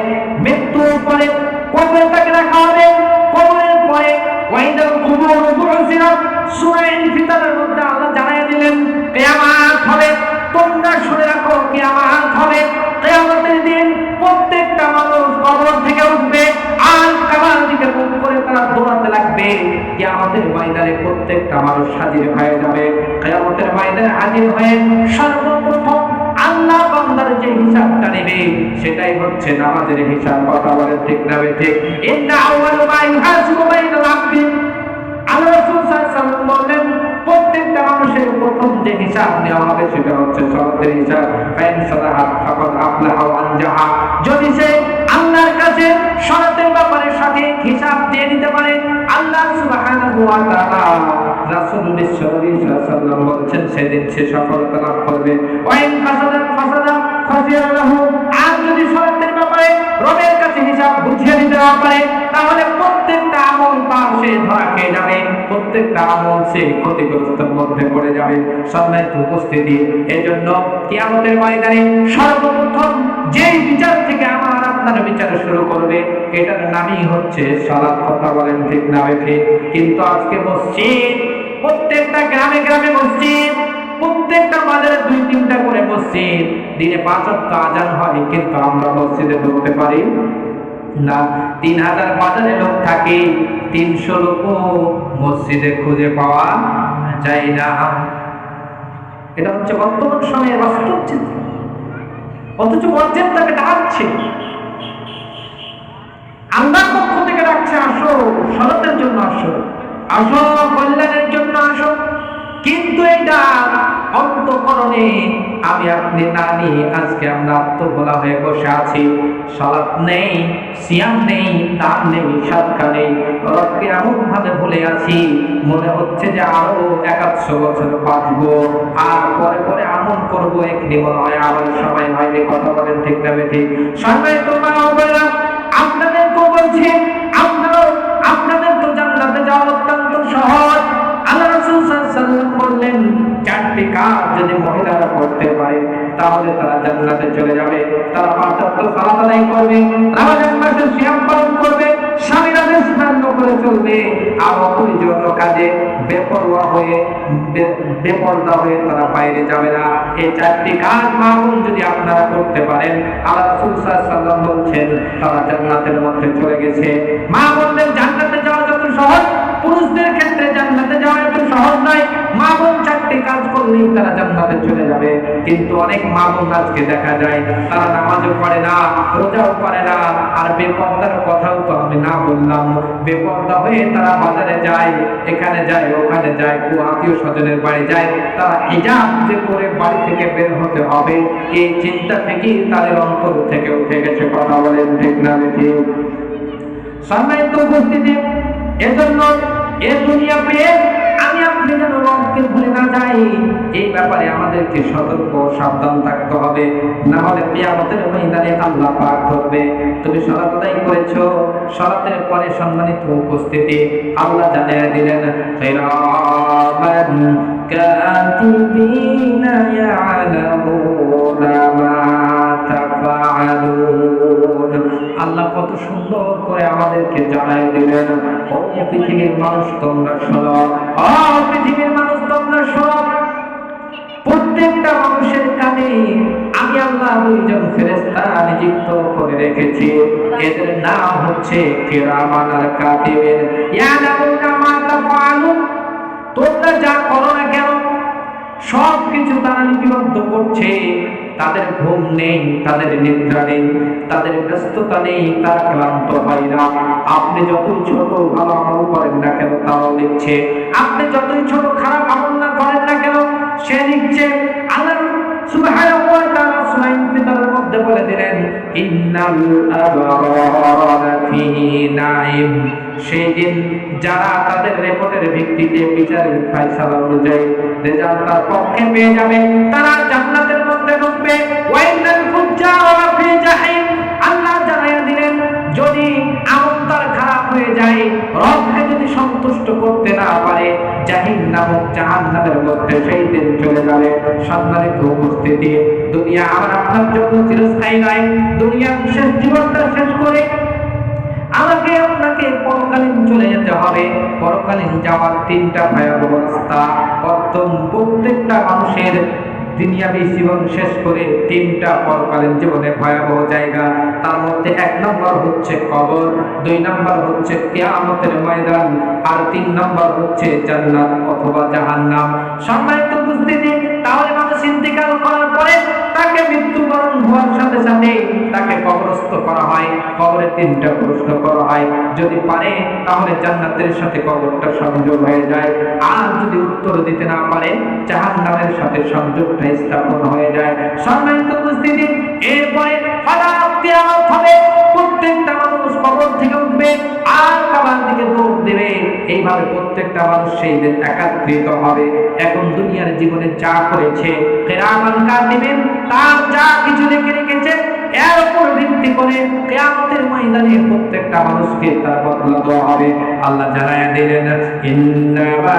মৃত্যুর পরে কবরে তাকে রাখা হবে, কবরের পরে ওয়াইদাল কুবুর বুসিরাত, সূরা ইনফিতারের মধ্যে আল্লাহ জানায় দিলেন কিয়ামত হবে। তোমরা শুনে রাখো কিয়ামত হবে। কিয়ামতের দিন প্রত্যেকটা মানুষ কবর থেকে উঠবে আর কাবার দিকে মুখ করে তারা দৌড়াতে লাগবে। কিয়ামতের ময়দানে প্রত্যেকটা মানুষ হাজির হয়ে যাবে। কিয়ামতের ময়দানে হাজির হয়ে সর্বপ্রথম আল্লাহ বান্দার যে হিসাবটা নেবে সেটাই হচ্ছে নামাজের হিসাব। কথা বলে ঠিক না বেঠিক? ইন্না আউয়ালু ইউহাসিবু বাইনাল আবদি। আল্লাহ রাসূল সাল্লাল্লাহু আলাইহি ওয়াসাল্লাম বলেন, প্রত্যেকটা মানুষের প্রথম যে হিসাব নেওয়া হবে সেটা হচ্ছে সালাতের হিসাব। ফাইন সালাহাত ফাকাদ আফলাহা ওয়া আনজাহা। যদি সে আল্লাহর কাছে সালাতের ব্যাপারে সঠিক হিসাব দিয়ে দিতে পারে, আল্লাহ সুবহানাহু ওয়া তাআলা রাসূল সাল্লাল্লাহু আলাইহি ওয়াসাল্লাম বলেছেন সেদিন সে সফলতা লাভ করবে। ওয়াইন ফাসাদা ফাজিয়ালাহু। আর যদি সালাতের ব্যাপারে রবের কাছে হিসাব বুঝিয়ে দিতে না পারে, তাহলে প্রত্যেকটা আমল তার সে ধরা খেয়ে যাবে, প্রত্যেকটা আমল সে ক্ষতিগ্রস্তের মধ্যে পড়ে যাবে। সম্মানিত উপস্থিতি, এজন্য কিয়ামতের ময়দানে সর্বপ্রথম যেই বিচার থেকে আমার আপনার বিচার শুরু করবে এটার নামই হচ্ছে সালাত। কথা বলেন ঠিক না ঠিক? কিন্তু আজকে মসজিদ, প্রত্যেকটা গ্রামে গ্রামে মসজিদ, প্রত্যেকটা বাজারে 2-3টা করে মসজিদ, দিনে 5 ওয়াক্ত আজান হয়, কিন্তু আমরা মসজিদে ঢুকতে পারি না। 3000 বাজারে লোক থাকে, 300 লোকও মসজিদে খুঁজে পাওয়া যায় না। এটা হচ্ছে বর্তমান সময়ের বাস্তব চিত্র। অথচ মসজিদ তাকে ডাকছে, আল্লাহর পক্ষ থেকে ডাকছে, আসো সালাতের জন্য, আসো আসো কল্যাণের জন্য আসো। কিন্তু এটা অন্তঃকরণে আমি আপনি না নিয়ে আজকে আমরা আত্মভোলা হয়ে বসে আছি। সালাত নেই, সিয়াম নেই, দান নেই, সাদকা নেই, রবকে এমন ভাবে ভুলে আছি মনে হচ্ছে যে আরো 100 বছর বাঁচবো, আর পরে পরে আমল করবো, একদিন মনে হয় আবার সময় হয়নি। কথা বলেন ঠিক না ঠিক? সম্মানিত মা ও বোনেরা, আপনাদেরকেও বলছি, আপনাদের তো জান্নাতে যাওয়া অত্যন্ত সহজ। আল্লাহ রাসূল সাল্লাল্লাহু আলাইহি ওয়াসাল্লাম বললেন, 4টি কাজ যদি মহিলারা করতে পারে তাহলে তারা জান্নাতে চলে যাবে। তারা 5 ওয়াক্ত সালাত আদায় করবে, রমজান মাসে সিয়াম পালন করবে, স্বামীর আদেশ মান্য করে চলবে, আর অপ্রয়োজনীয় কাজে বেপরদা হয়ে তারা বাইরে যাবে না। এই 4টি কাজ মামুন যদি আপনারা করতে পারেন, আল্লাহ রাসূল সাল্লাল্লাহু আলাইহি ওয়াসাল্লাম বলছেন তারা জান্নাতের মধ্যে চলে গেছে। মা বললেন জান্নাতে যাওয়া যত সহজ, পুরুষদের ক্ষেত্রে জান্নাতে যাওয়া এত সহজ নয়। মা বোন 4টি কাজ করলেই তারা জান্নাতে চলে যাবে। কিন্তু অনেক মা বোন আজকে দেখা যায় তারা নামাজও পড়ে না, রোজাও করে না, আর বেপরদার কথাও তো আমি না বললাম। বেপরদা হয়ে তারা বাজারে যায়, এখানে যায়, ওখানে যায়, আত্মীয় স্বজনের বাড়ি যায়। তারা হিজাব যে করে বাড়ি থেকে বের হতে হবে, এই চিন্তা থেকেই তাদের অন্তর থেকে উঠে গেছে। কথা বলেন ঠিক না ঠিক? সম্মানিত উপস্থিতি, এজন্য এই দুনিয়া পেয়ে আমি আপনি যেন রবকে ভুলে না যাই, এই ব্যাপারে আমাদেরকে সতর্ক সাবধান থাকতে হবে। না হলে কিয়ামতের ময়দানে আল্লাহ পাক ধরবে, তুমি সালাত আদায় করেছো, সালাতের পরে সম্মানিত উপস্থিতি আল্লাহ জানিয়ে দিলেন, কিরামান কাতিবিনা ইয়ালামুনা মা তাফআলুন। আল্লাহ কত সুন্দর করে আমাদেরকে জানাই দিলেন, ও পৃথিবীর মানুষ তোমরা শোনো, ও পৃথিবীর মানুষ তোমরা শোনো, প্রত্যেকটা মানুষের কানে আমি আল্লাহ 2জন ফেরেশতা নিযুক্ত করে রেখেছি। এদের নাম হচ্ছে কিরামান কাতিবিন ইয়ালামুনা মা তাফআলুন। তোমরা যা করো না কেন সব কিছু তারা লিপিবদ্ধ করছে। তাদের ঘুম নেই, তাদের নিদ্রা নেই, তাদের ব্যস্ততা নেই, তারা ক্লান্ত হয় না। আপনি যতই ছোট ভালো আমল করেন না কেন তারাও লিখছে, আপনি যতই ছোট খারাপ আমল না করেন না কেন সে লিখছে। আল্লাহ সুবহানাহু ওয়া তাআলা সূরা ইনফিতারের মধ্যে বলে দিলেন, ইন্নাল আবরারা লাফি নাঈম। সেদিন যারা তাদের রেকর্ডের ভিত্তিতে বিচারের ফয়সালা অনুযায়ী রেজাল্ট তার পক্ষে পেয়ে যাবে, তারা জান্নাতের মধ্যে ঢুকবে। ওয়া ইন্নাল ফুজ্জারা ফি জাহিম। আল্লাহ জানাইয়া দিলেন, যদি আমল তার খারাপ হয়ে যায়, রবকে যদি সন্তুষ্ট করতে না পারে, জাহিম নামক জাহান্নামের মধ্যে সেই দিন চলে যাবে। সম্মানিত উপস্থিতি, দুনিয়া আমার আপনার জন্য চিরস্থায়ী নয়। দুনিয়ার শেষ জীবনটা শেষ করে আমাকে আপনাকে পরকালীন চলে যেতে হবে। পরকালীন যাওয়ার 3টা ভয়াবহ রাস্তা। প্রত্যেকটা মানুষের দুনিয়াবী জীবন শেষ করে 3টা পরকালীন জীবনে ভয়াবহ জায়গা। তার মধ্যে 1 নম্বর হচ্ছে কবর, 2 নম্বর হচ্ছে কিয়ামতের ময়দান, আর 3 নম্বর হচ্ছে জান্নাত অথবা জাহান্নাম। সম্মানিত উপস্থিতি, তাহলে মানুষ ইন্তেকাল করার পরে তাকে মৃত্যুবরণ হওয়ার সাথে সাথে তাকে কবরস্থ করা হয়, কবরে 3টা প্রশ্ন করা হয়, যদি পারে তাহলে জান্নাতের সাথে কবরটা সংযোগ হয়ে যায়, আর যদি উত্তর দিতে না পারে জাহান্নামের সাথে সংযোগটা স্থাপন হয়ে যায়। সম্মানিত উপস্থিতি, এরপরে হঠাৎ কিয়ামত হবে, প্রত্যেকটা মানুষ কবর থেকে উঠবে আর কাবার দিকে দৌড় দেবে। এইভাবে প্রত্যেকটা মানুষ সেই দিন একত্রিত হবে। এখন দুনিয়ার জীবনে যা করেছে কিরামান কাতিবিন তার যা কিছু লিখে রেখেছে এর উপর ভিত্তি করে কিয়ামতের ময়দানে প্রত্যেকটা মানুষকে তার বদলা দেওয়া হবে। আল্লাহ জানায়া দিলেন, ইন্নামা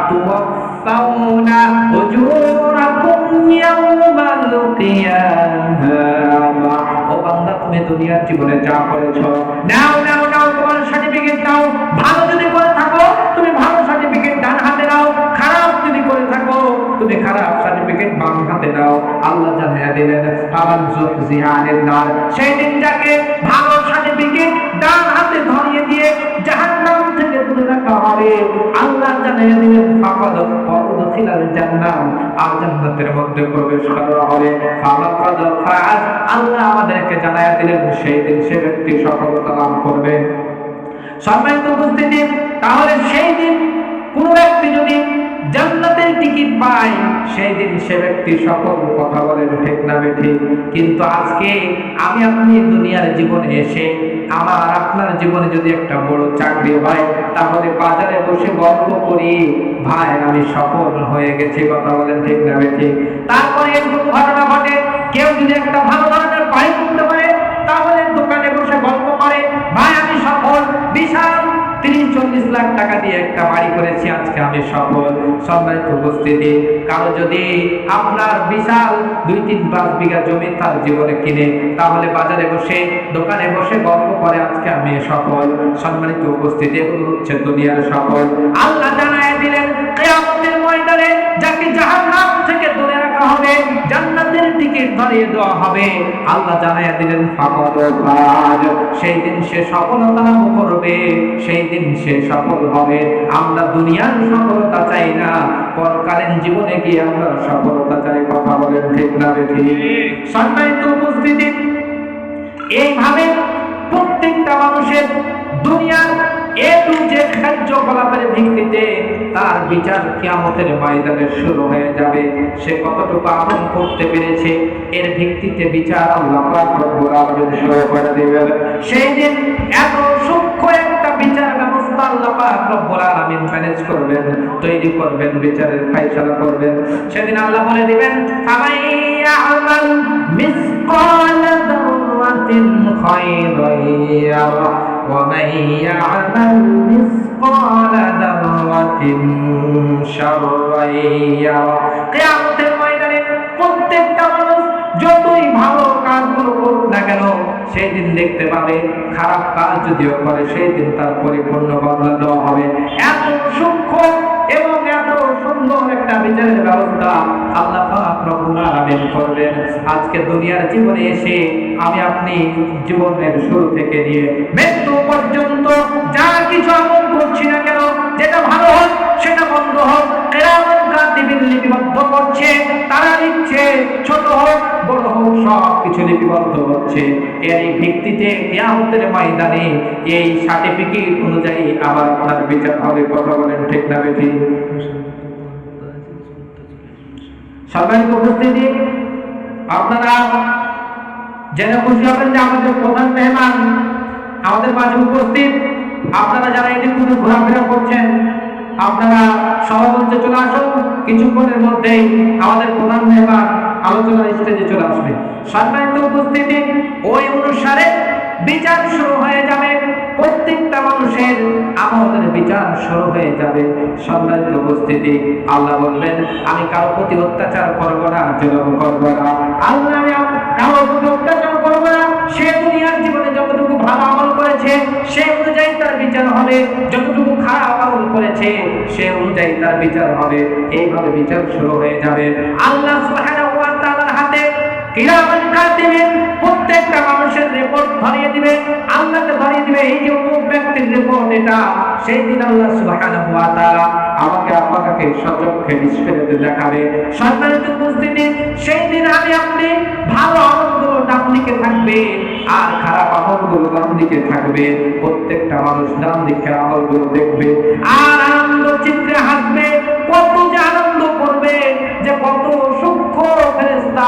তুওয়াফাউনা উজুরাকুম ইয়াওমাল কিয়ামাহ। ও বান্দা, তুমি দুনিয়ার জীবনে যা করেছো নাও নাও নাও, তোমার সার্টিফিকেট নাও। ভালো যদি করে থাকো তুমি ভালো সার্টিফিকেট ডান হাতে নাও, খারাপ যদি করে থাকো তুমি খারাপ সার্টিফিকেট বাম হাতে নাও। আল্লাহ জানিয়ে দিলেন, ফামান যুহজিহানিন নার, সেই দিন যাকে ভালো সার্টিফিকেট ডান হাতে ধরিয়ে দিয়ে জাহান্নাম থেকে দূরে রাখা হবে, আল্লাহ জানিয়ে দিলেন ফাকাদ উদখিলাল জান্নাহ, আর জান্নাতের মধ্যে প্রবেশ করা হবে। ফাকাদ ফাআজ, আল্লাহ আমাদেরকে জানিয়ে দিলেন সেই দিন সে ব্যক্তি সফলতা লাভ করবে। সম্মানিত উপস্থিতি, তাহলে সেই দিন কোন ব্যক্তি যদি জান্নাতের টিকিট পায় সেই দিন সে ব্যক্তি সকল কথা বলেন ঠিক না বেঠিক। কিন্তু আজকে আমি আপনি দুনিয়ার জীবনে এসে আমার আপনার জীবনে যদি একটা বড় চাকরি হয় তাহলে বাজারে বসে গল্প করি, ভাই আমি সফল হয়ে গেছি, কথা বলেন ঠিক না বেঠিক। তারপরে এরকম ঘটনা ঘটে, কেউ যদি একটা ভালো ধরনের বাড়ি করতে পারে তাহলে দোকানে বসে গল্প করে, ভাই আমি সফল, বিশাল 30-40 লাখ টাকা দিয়ে একটা বাড়ি করেছি, আজকে আমি সফল। সম্মানিত উপস্থিতি, কারো যদি আপনার বিশাল 2-3-5 বিঘা জমি তার জীবনে কিনে তাহলে বাজারে বসে দোকানে বসে গল্প করে আজকে আমি সফল। সম্মানিত উপস্থিতি, এগুলো হচ্ছে দুনিয়ার সফল। আল্লাহ জানায় দিলেন কিয়ামতের ময়দানে যাকে জাহান্নাম থেকে দূরে রাখা হবে, জান্নাতের টিকিট ধরিয়ে দেওয়া হবে, আল্লাহ জানায় দিলেন ফাকাদ ফাজ, সেই দিন সে সফলতা লাভ করবে, সেই দিন সে সফল হবে। আমরা দুনিয়ার সফলতা চাই না, পরকালীন জীবনে গিয়ে আমরা সফলতা চাই, কথা বলেন ঠিক না বেঠিক। সম্মানিত উপস্থিতি, এইভাবে প্রত্যেকটা মানুষের দুনিয়ার এ টু জেড কার্যকলাপের ভিত্তিতে তার বিচার কিয়ামতের ময়দানে শুরু হয়ে যাবে। সে কতটুকু আমল করতে পেরেছে এর ভিত্তিতে বিচার আল্লাহ পাক রব্বুল আলামিন শুরু করে দিবেন। সেই দিন এত সূক্ষ্ম একটা বিচার ব্যবস্থা আল্লাহ পাক রব্বুল আলামিন ম্যানেজ করবেন, তৈরি করবেন, বিচারের ফায়সালা করবেন। সেদিন আল্লাহ বলে দিবেন, ফামাইয়া আমাল মিসকাল দাররাতিন খায়রান ইয়ারা ওয়া মান ইয়ামাল মিসকাল দাররাতিন শাররান ইয়ারা। কিয়ামতের ময়দানে প্রত্যেকটা মানুষ যতই ভালো কাজগুলো করুক না কেন সেই দিন দেখতে পাবে খারাপ কাজ যদিও করে সেই দিন তার পরিপূর্ণ বদলা দেওয়া হবে। এত সূক্ষ্ম এবং এত সুন্দর একটা বিচারের ব্যবস্থা আল্লাহ পাক রব্বুল আলামিন করবেন। আজকে দুনিয়ার জীবনে এসে আমি আপনি জীবনের শুরু থেকে নিয়ে মৃত্যু পর্যন্ত যা কিছু আমল করছি না কেন, যেটা ভালো হোক সেটা বন্ধ হোক, কিরামান কাতিবিন লিপিবদ্ধ করছে, তারা লিখছে, ছোট হোক বড় হোক সব কিছু লিপিবদ্ধ হচ্ছে। এর ভিত্তিতে কিয়ামতের ময়দানে এই সার্টিফিকেট অনুযায়ী আবার আপনার বিচার হবে, কথা বলেন ঠিক না বেঠিক। সম্মানিত উপস্থিতি, আপনারা জেনে খুশি হবেন যে আমাদের প্রধান মেহমান আমাদের মাঝে উপস্থিত। আপনারা যারা এদিক ওদিক ঘোরাফেরা করছেন আপনারা সভামঞ্চে চলে আসুন, কিছুক্ষণের মধ্যেই আমাদের প্রধান মেহমান আলোচনার স্টেজে চলে আসবে। সম্মানিত উপস্থিতি, ওই অনুসারে বিচার শুরু হয়ে যাবে, প্রত্যেকটা মানুষের আমলের বিচার শুরু হয়ে যাবে। সম্মানিত উপস্থিতি, আল্লাহ বললেন আমি কারো প্রতি অত্যাচার করব না, জুলুম করব না। আল্লাহ আমি কারো প্রতি অত্যাচার করব না, সে দুনিয়ার জীবনে যতটুকু ভালো আমল করেছে সে অনুযায়ী তার বিচার হবে, যতটুকু খারাপ আমল করেছে সে অনুযায়ী তার বিচার হবে। এইভাবে বিচার শুরু হয়ে যাবে। আল্লাহ সুবহানাহু ওয়া তাআলার হাতে কিরামান কাতিবিন প্রত্যেকটা মানুষের রিপোর্ট ধরিয়ে দিবে, আল্লাহকে ধরিয়ে দিবে এই যে অমুক ব্যক্তির রিপোর্ট এটা। সেই দিন আল্লাহ সুবহানাহু ওয়া তাআলা আমাকে আপনাকে সচক্ষে ডিসপ্লেতে দেখাবে। সম্মানিত উপস্থিতি, সেই দিন আমি আপনি ভালো আমলগুলো ডান দিকে থাকবে আর খারাপ আমলগুলো ডান দিকে থাকবে। প্রত্যেকটা মানুষ ডান দিকের আমলগুলো দেখবে আর আনন্দ চিত্রে হাসবে। কত যে আনন্দ করবে, যে কত সূক্ষ্ম ফেরেশতা,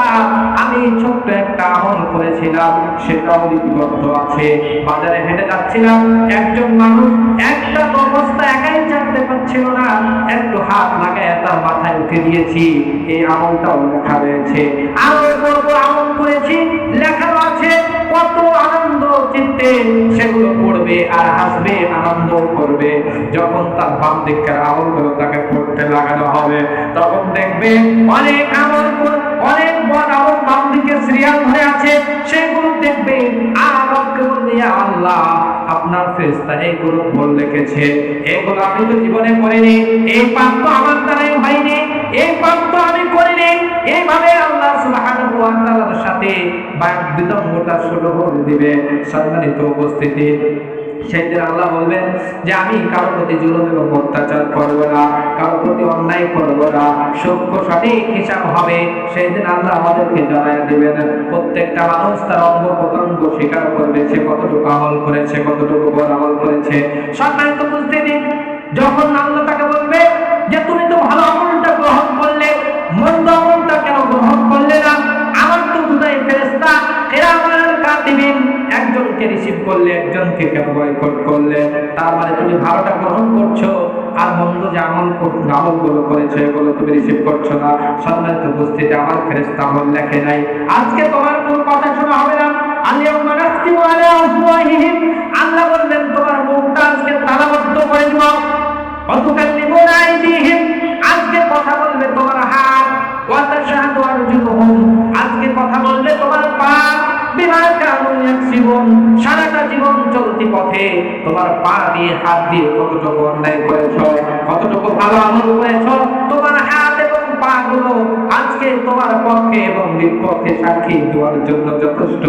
আমি ছোট্ট একটা আমল করেছিলাম সেটাও লিপিবদ্ধ আছে। বাজারে হেঁটে যাচ্ছিলাম, একজন মানুষ একটা অবস্থা একাই জানতে পারছিল না, একটু হাত লাগায় তার মাথায় উঠে দিয়েছি, এই আমলটাও লেখা রয়েছে। আরো বড় আমল করেছি, লেখানো আছে। কত আনন্দ চিত্তে সেগুলো পড়বে আর হাসবে, আনন্দ করবে। যখন তার বাম দিকের আমলগুলো তাকে পড়তে লাগানো হবে, তখন দেখবে অনেক আমল, অনেক বড় আমল বাম দিকে সিরিয়াল ধরে আছে, সেগুলো দেখবে আর রবকে বলবে, ইয়া আল্লাহ, আপনার ফেরেশতা এইগুলো ভুল লিখেছে, এগুলো আমি তো জীবনে করিনি, এই পাপ তো আমার দ্বারাই হয়নি, এই পাপ তো আমি করিনি। এইভাবে আল্লাহ সুবহানাহু ওয়া তাআলার সাথে বাক বিতণ্ডা শুরু করে দিবে। সম্মানিত উপস্থিতি, সেদিন আল্লাহ বলবেন যে আমি কারো প্রতি জুলুম এবং অত্যাচার করব না, কারো প্রতি অন্যায় করব না, সূক্ষ্ম সঠিক হিসাব হবে। সেদিন আল্লাহ আমাদেরকে জানায় দেবেন। প্রত্যেকটা মানুষ তার অঙ্গ প্রত্যঙ্গ স্বীকার করবে, সে কতটুকু আমল করেছে, কতটুকু বড় আমল করেছে। সম্মানিত উপস্থিতি, যখন আল্লাহ তাকে বলবে যে তুমি তো ভালো আমলটা গ্রহণ করলে, মন্দ আমলটা কেন গ্রহণ করলে না? আমার তো দুটাই ফেরেশতা কিরামান কাতিবিন, একজনকে রিসিভ করলে, একজনকে কেন বয়কট করলে? তার মানে তুমি ভালোটা গ্রহণ করছো আর মন্দ যে আমলগুলো করেছো এগুলো তুমি রিসিভ করছো না। সম্মানিত উপস্থিতি, আমার ফেরেশতা আমল লেখে নাই। আজকে তোমার কোন কথা শোনা হবে না। আলিয়াউমা নাখতিমু আলা আফওয়াহিহিম, আল্লাহ বলবেন তোমার মুখটা আজকে তালাবদ্ধ করে দিব। ওয়াতুকাল্লিমুনা আইদিহিম, আজকে কথা বলবে তোমার হাত। ওয়া তাশহাদু আরজুলুহুম, আজকে কথা বলবে তোমার পা। বিমা কানু ইয়াকসিবুন, সারাটা জীবন চলতি পথে তোমার পা দিয়ে হাত দিয়ে কতটুকু অন্যায় করেছো, কতটুকু ভালো আমল করেছো, তোমার হাত এবং পা গুলো আজকে তোমার পক্ষে এবং বিপক্ষে সাক্ষী দেওয়ার জন্য যথেষ্ট।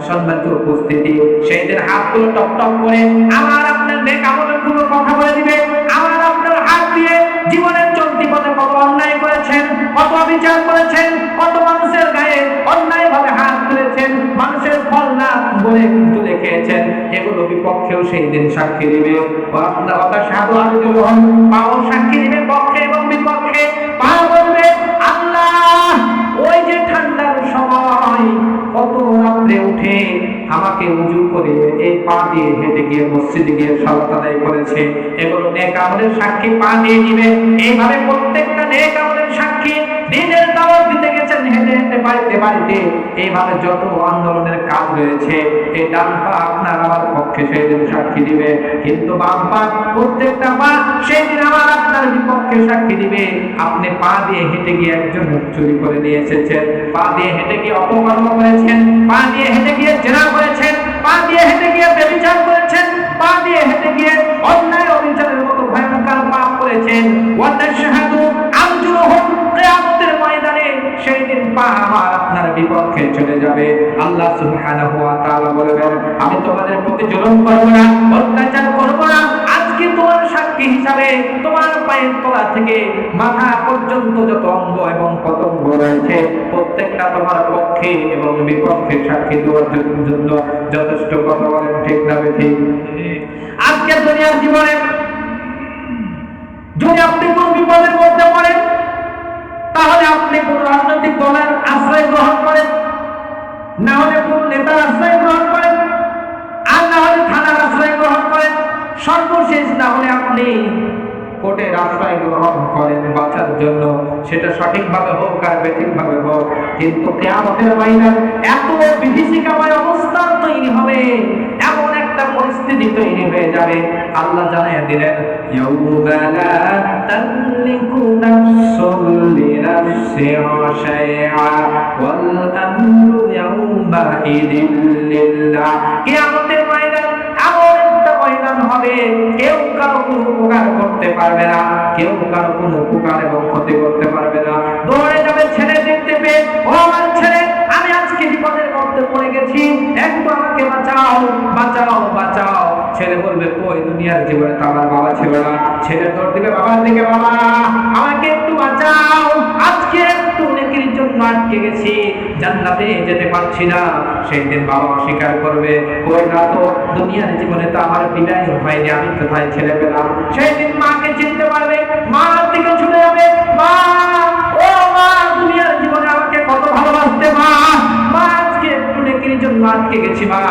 সম্মানিত উপস্থিতি, সেই দিন হাতগুলো টপ টপ করে আমার আপনার নেক আমলগুলো কথা বলে দিবে। আমার আপনার হাত দিয়ে জীবনের চলতি পথে কত অন্যায় করেছেন, কত অবিচার করেছেন, কত মানুষের গায়ে অন্যায় ভাবে হাত তুলেছেন, মানুষের ফল না বলে তুলে খেয়েছেন, এগুলো বিপক্ষেও সেই দিন সাক্ষী দিবে। আপনার কথা সাধু আরজুলুহুম, পাও সাক্ষী দিবে পক্ষে এবং বিপক্ষে। পা বলবে আল্লাহ, ওই যে ঠান্ডার সময় কত রাত্রে উঠে আমাকে উজু করে এই পা দিয়ে হেঁটে গিয়ে মসজিদে গিয়ে সালাত আদায় করেছে, এগুলো নেক আমলের সাক্ষী পা দিয়ে দিবে। এইভাবে প্রত্যেকটা নেক আমলের সাক্ষী, দিনের দাওয়াত দিতে গেছেন হেঁটে হেঁটে বাড়িতে বাড়িতে, এইভাবে যত আন্দোলনের কাজ রয়েছে এই ডান পা আপনার আমার পক্ষে সেই দিন সাক্ষী দিবে। কিন্তু বাম পা, প্রত্যেকটা পা সেই দিন আমার আপনার বিপক্ষে সাক্ষী দিবে। আপনি পা দিয়ে হেঁটে গিয়ে একজন চুরি করে নিয়ে এসেছেন, পা দিয়ে হেঁটে গিয়ে অপকর্ম করেছেন, পা দিয়ে হেঁটে গিয়ে জেনা করেছেন, পা দিয়ে হেঁটে গিয়ে ব্যভিচার করেছেন, পা দিয়ে হেঁটে গিয়ে অন্যায় অবিচারের মতো ভয়ঙ্কর পাপ করেছেন। ওয়া তাশহাদু আরজুলুহুম, কিয়ামতের ময়দানে সেই দিন পা আমার আপনার বিপক্ষে চলে যাবে। আল্লাহ সুবহানাহু ওয়া তাআলা বলবেন আমি তোমাদের প্রতি জুলুম করব না, অত্যাচার করব না। আজকে তোমার সাক্ষী হিসাবে তোমার পায়ের তলা থেকে মাথা পর্যন্ত যত অঙ্গ এবং পতঙ্গ রয়েছে প্রত্যেকটা তোমার পক্ষে এবং বিপক্ষে সাক্ষী দেওয়ার জন্য যথেষ্ট। কথা বলেন ঠিক না ঠিক? আজকে দুনিয়ার জীবনে যদি আপনি কোন বিপদের মধ্যে পড়েন, তাহলে আপনি কোন রাজনৈতিক দলের আশ্রয় গ্রহণ করেন, না হলে কোন নেতার আশ্রয় গ্রহণ করেন, আর না হলে থানার আশ্রয় গ্রহণ করেন, সর্বশেষ না হলে আপনি কোর্টের আশ্রয় গ্রহণ করেন বাঁচার জন্য, সেটা সঠিকভাবে হোক আর বেঠিকভাবে হোক। কিন্তু কিয়ামতের ময়দান এত বিভীষিকাময় অবস্থা তৈরি হবে, এমন একটা পরিস্থিতি তৈরি হয়ে যাবে, আল্লাহ জানিয়ে দিলেন ইয়াউমা লা তামলিকু নাফসুন লিনাফসিন শাইআ ওয়াল আমরু ইয়াউমা ইযিন লিল্লাহ। কিয়ামতের ময়দান এমন একটা ময়দান হবে, কেউ কারো কোনো উপকার করতে পারবে না, কেউ কারো কোনো উপকার এবং ক্ষতি করতে পারবে না। দৌড়ে যাবে ছেলে দেখতে পেয়ে, ও আমার ছেলে, আমি আজকে বিপদের মধ্যে পড়ে গেছি, একটু আমাকে বাঁচাও বাঁচাও বাঁচাও। ছেলে বলবে কই, দুনিয়ার জীবনে তো আমার বাবা ছিল না। ছেলে দৌড় দিবে বাবার দিকে, বাবা আমাকে একটু বাঁচাও, আজকে একটু নেকির জন্য আটকে গেছি, জান্নাতে যেতে পারছি না, সেই দিন বাবা অস্বীকার করবে, ওই না তো দুনিয়ার জীবনে তো আমার বিদায় হয়নি, আমি কোথায় ছেলে পেলাম। সেই দিন মাকে চিনতে পারবে, মার দিকে ছুটে যাবে, মা, ও মা, দুনিয়ার জীবনে আমাকে কত ভালোবাসতে মা, মা আজকে একটু নেকির জন্য আটকে গেছি মা,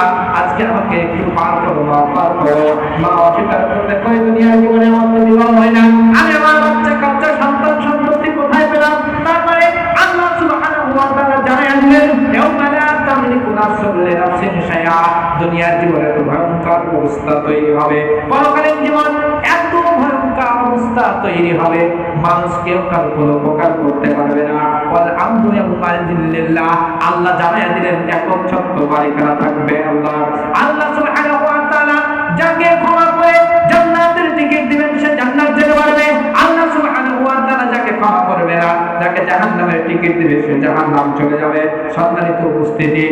আজকে আমাকে একটু পার করো মা, পার করো। মা অস্বীকার করতে কয় দুনিয়ার জীবনে আমার তো বিবাহ হয় না, আমি আমার বাচ্চা কাচ্চা সন্তান সন্ততি কোথায় পেলাম। তারপরে আল্লাহ সুবহানাহু ওয়া তাআলা জানায় দিলেন, ইয়াউমা লা তামলিকু নাফসুন লিনাফসিন শাইআ, দুনিয়ার জীবনে তো ভয়ঙ্কর অবস্থা তৈরি হবে, পরকালীন জীবন এত ভয়ঙ্কর অবস্থা তৈরি হবে, মানুষ কেউ কারো কোনো উপকার করতে পারবে না। ওয়াল আমরু ইয়াউমাইযিন লিল্লাহ, আল্লাহ জানায় দিলেন একচ্ছত্র মালিকানা থাকবে আল্লাহ। আল্লাহ সুবহানাহু ওয়া তাআলা যাকে ক্ষমা করে জান্নাতের টিকিট দিবেন সে জান্নাত যেতে পারবে, আল্লাহ সুবহানাহু ওয়া তাআলা যাকে ক্ষমা করবে না, যাকে জাহান্নামের টিকিট দিবে সে জাহান্নাম চলে যাবে। সম্মানিত উপস্থিতি,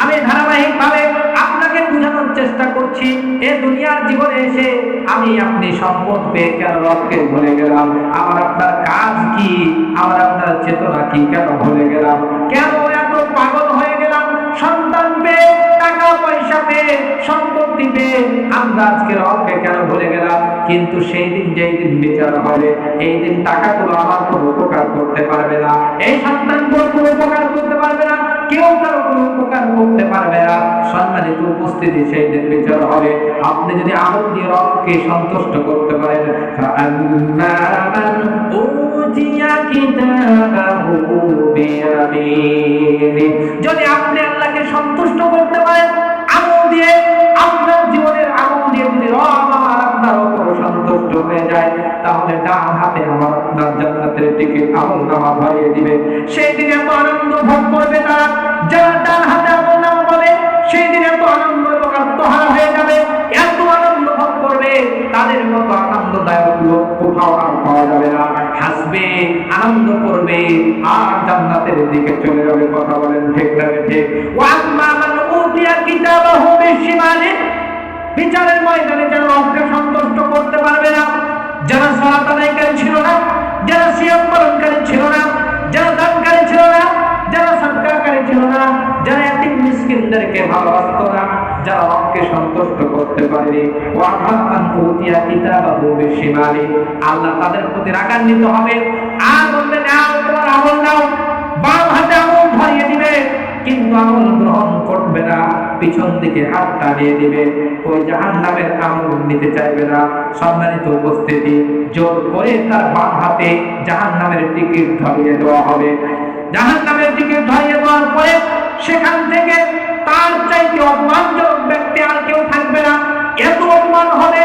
আমি ধারাবাহিকভাবে আপনাকে বোঝানোর চেষ্টা করছি, এ দুনিয়ার জীবনে এসে আমি আপনি সম্পদ পেয়ে কেন রবকে ভুলে গেলাম, আমার আপনার কাজ কি, আমার আপনার চেতনা কি, কেন ভুলে গেলাম, কেন এত পাগল হয়ে গেলাম, সন্তান পেয়ে, টাকা পয়সা পেয়ে, সম্পত্তি পেয়ে আমরা আজকে রবকে কেন ভুলে গেলাম। কিন্তু সেই দিন, যেই দিন বিচার হবে, এই দিন টাকাগুলো আমার কোনো উপকার করতে পারবে না, এই সন্তানগুলো কোনো উপকার করতে পারবে না, কেউ কারো কোনো উপকার করতে পারবে না। সম্মানিত উপস্থিতি, সেই দিন বিচার হবে, আপনি যদি আমল দিয়ে রবকে সন্তুষ্ট করতে পারেন, যদি আপনি আল্লাহকে সন্তুষ্ট করতে পারেন আমল দিয়ে, আপনার জীবনের আমল দিয়ে যদি রব আমার আপনার উপর সন্তুষ্ট হয়ে যায়, তাহলে ডান হাতে আমার আপনার জান্নাতের টিকিট আমলনামা ভরিয়ে দিবে। সেই দিন এত আনন্দ ভোগ করবে তারা যারা ডান হাতে আমলনামা পাবে, সেই দিন এত আনন্দ এবং আত্মহারা হয়ে যাবে, এত আনন্দ ভোগ করবে, তাদের মতো আনন্দদায়ক লোক কোথাও আর পাওয়া যাবে না। হাসবে, আনন্দ করবে, আর জান্নাতের দিকে চলে যাবে। কথা বলেন ঠিক না ঠিক? ওয়া আম্মা মান উতিয়া কিতাবাহু বিশিমালি, বিচারের ময়দানে যারা রবকে সন্তুষ্ট করতে পারবে না, যারা সালাত আদায়কারী ছিল না, যারা সিয়াম পালনকারী ছিল না, যারা দানকারী ছিল না, যারা সাদকাকারী ছিল না, যারা এতিম মিসকিনদেরকে ভালোবাসতো না, যারা রবকে সন্তুষ্ট করতে পারেনি, ওয়া আম্মা উতিয়া কিতাবাহু বিশিমালি, আল্লাহ তাদের প্রতি রাগান্বিত হবে আর বলবে, নাও তোমার আমল নাও, বাম হাতে আমল ভরিয়ে দিবে, কিন্তু আমল গ্রহণ করবে না, পিছন দিকে হাত টানিয়ে দিবে, ওই জাহান্নামের আমল নিতে চাইবে না। সম্মানিত উপস্থিতি, জোর করে তার বাম হাতে জাহান্নামের টিকিট ধরিয়ে দেওয়া হবে। জাহান্নামের টিকিট ধরিয়ে দেওয়ার পরে সেখান থেকে তার চাইতে অপমানজনক ব্যক্তি আর কেউ থাকবে না। এত অপমান হবে,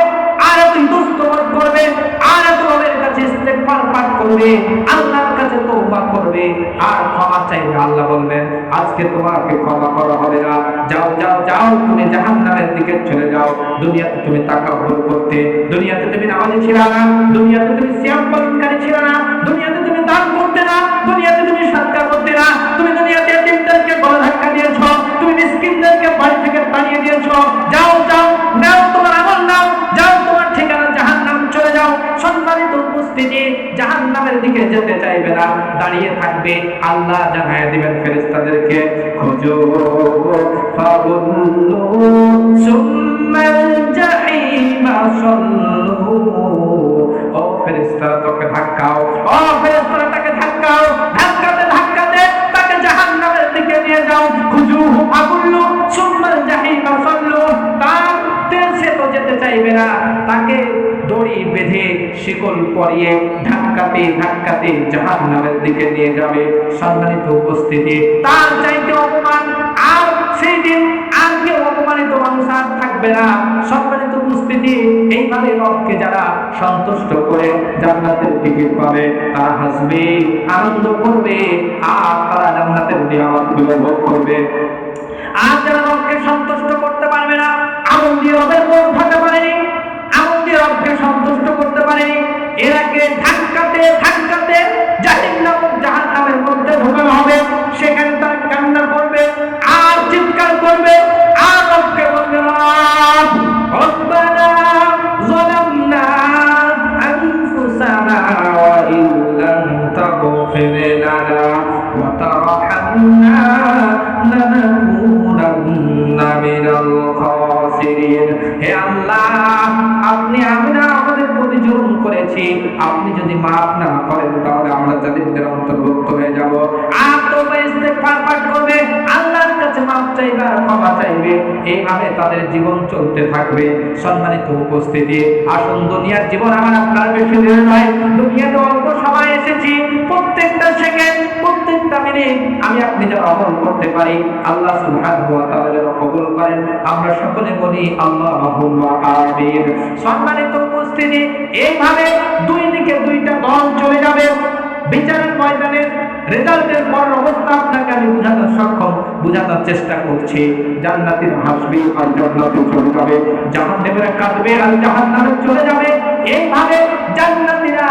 আর এত দুস্তর করবে, আর এত রবের কাছে ইস্তেগফার পাঠ করবে, আল্লাহর কাছে তওবা করবে, আর ক্ষমা চাইবে। আল্লাহ বলবেন, আজকে তোমাকে ক্ষমা করা হবে না, যাও যাও যাও, তুমি জাহান্নামের দিকে চলে যাও। দুনিয়াতে তুমি তাকাব্বুর করতে, দুনিয়াতে তুমি নামাজি ছিলে না, দুনিয়াতে তুমি সিয়াম পালনকারী ছিলে না, দুনিয়াতে তুমি দান করতে না, দুনিয়াতে তুমি সাদকা করতে না, তুমি দুনিয়াতে এতিমদেরকে গলা ধাক্কা দিয়েছো, তুমি মিসকিনদেরকে বাড়ি থেকে তাড়িয়ে দিয়েছো। যাও যাও, নাও তোমার আমল নাও, যাও, তোমার ঠিকানা জাহান্নাম, চলে যাও। সম্মানিত উপস্থিতি, জাহান্নামের দিকে যেতে চাইবে না, দাঁড়িয়ে থাকবে। আল্লাহ জানায় দিবেন ফেরেশতাদেরকে, খুজু ফাগুল্লু সুম্মাল জাহিমা সাল্লু, ও ফেরেশতারা তাকে ধাক্কাও, ও ফেরেশতারা তাকে ধাক্কাও, ধাক্কাতে ধাক্কাতে তাকে জাহান্নামের দিকে নিয়ে যাও। খুজু ফাগুল্লু সুম্মাল জাহিমা সাল্লু, তাতে সে তো যেতে চাইবে না, তাকে দড়ি বেঁধে শিকল পরিয়ে ধাক্কাতে ধাক্কাতে জাহান্নামের দিকে নিয়ে যাবে। সম্মানিত উপস্থিতি, তার চাইতে অপমান আর সেই দিন আর কেউ অপমানিত মানুষ আর থাকবে না। সম্মানিত উপস্থিতি, এইভাবে রবকে যারা সন্তুষ্ট করে জান্নাতের টিকিট পাবে, তারা হাসবে, আনন্দ করবে, আর তারা জান্নাতের নিয়ামতগুলো ভোগ করবে। আর যারা রবকে সন্তুষ্ট করতে পারবে না, আমল দিয়ে রবের মন ভাঙতে পারেনি, আমল দিয়ে রবকে সন্তুষ্ট করতে পারেনি, এরাকে ধাক্কাতে ধাক্কাতে জাহান্নামের মধ্যে ঢোকানো হবে। সেখানে তারা কান্না করবে আর চিৎকার করবে, আর রবকে বলবে, রব্বানা যালামনা আনফুসানা ওয়া ইল্লাম তাগফির লানা করেছি, আপনি যদি মাফ না করেন তাহলে আমরা জালিমদের অন্তর্ভুক্ত হয়ে যাব। আর তোমরা ইস্তেগফার পাঠ করবে, আল্লাহর কাছে মাফ চাইবে আর ক্ষমা চাইবে, এইভাবে তাদের জীবন চলতে থাকবে। সম্মানিত উপস্থিতি, আসুন, দুনিয়ার জীবন আমার আপনার বেশি দিন নয়, দুনিয়াতে অল্প সময় এসেছি। প্রত্যেকটা সেকেন্ড, প্রত্যেকটা মিনিট আমি আপনি যেন আমল করতে পারি, আল্লাহ সুবহানাহু ওয়া তাআলা যেন কবুল করেন। আমরা সকলে বলি আল্লাহুম্মা আমিন। সম্মানিত উপস্থিতি, এইভাবে দুই দিকে দুইটা দল চলে যাবে। বিচারের ময়দানে রেজাল্টের পর অবস্থা আপনাকে আমি বুঝানোর চেষ্টা করছি। জান্নাতীরা হাসবে আর জান্নাতে চলে যাবে, জাহান্নামীরা কাঁদবে আর জাহান্নামে চলে যাবে। এইভাবে জান্নাতীরা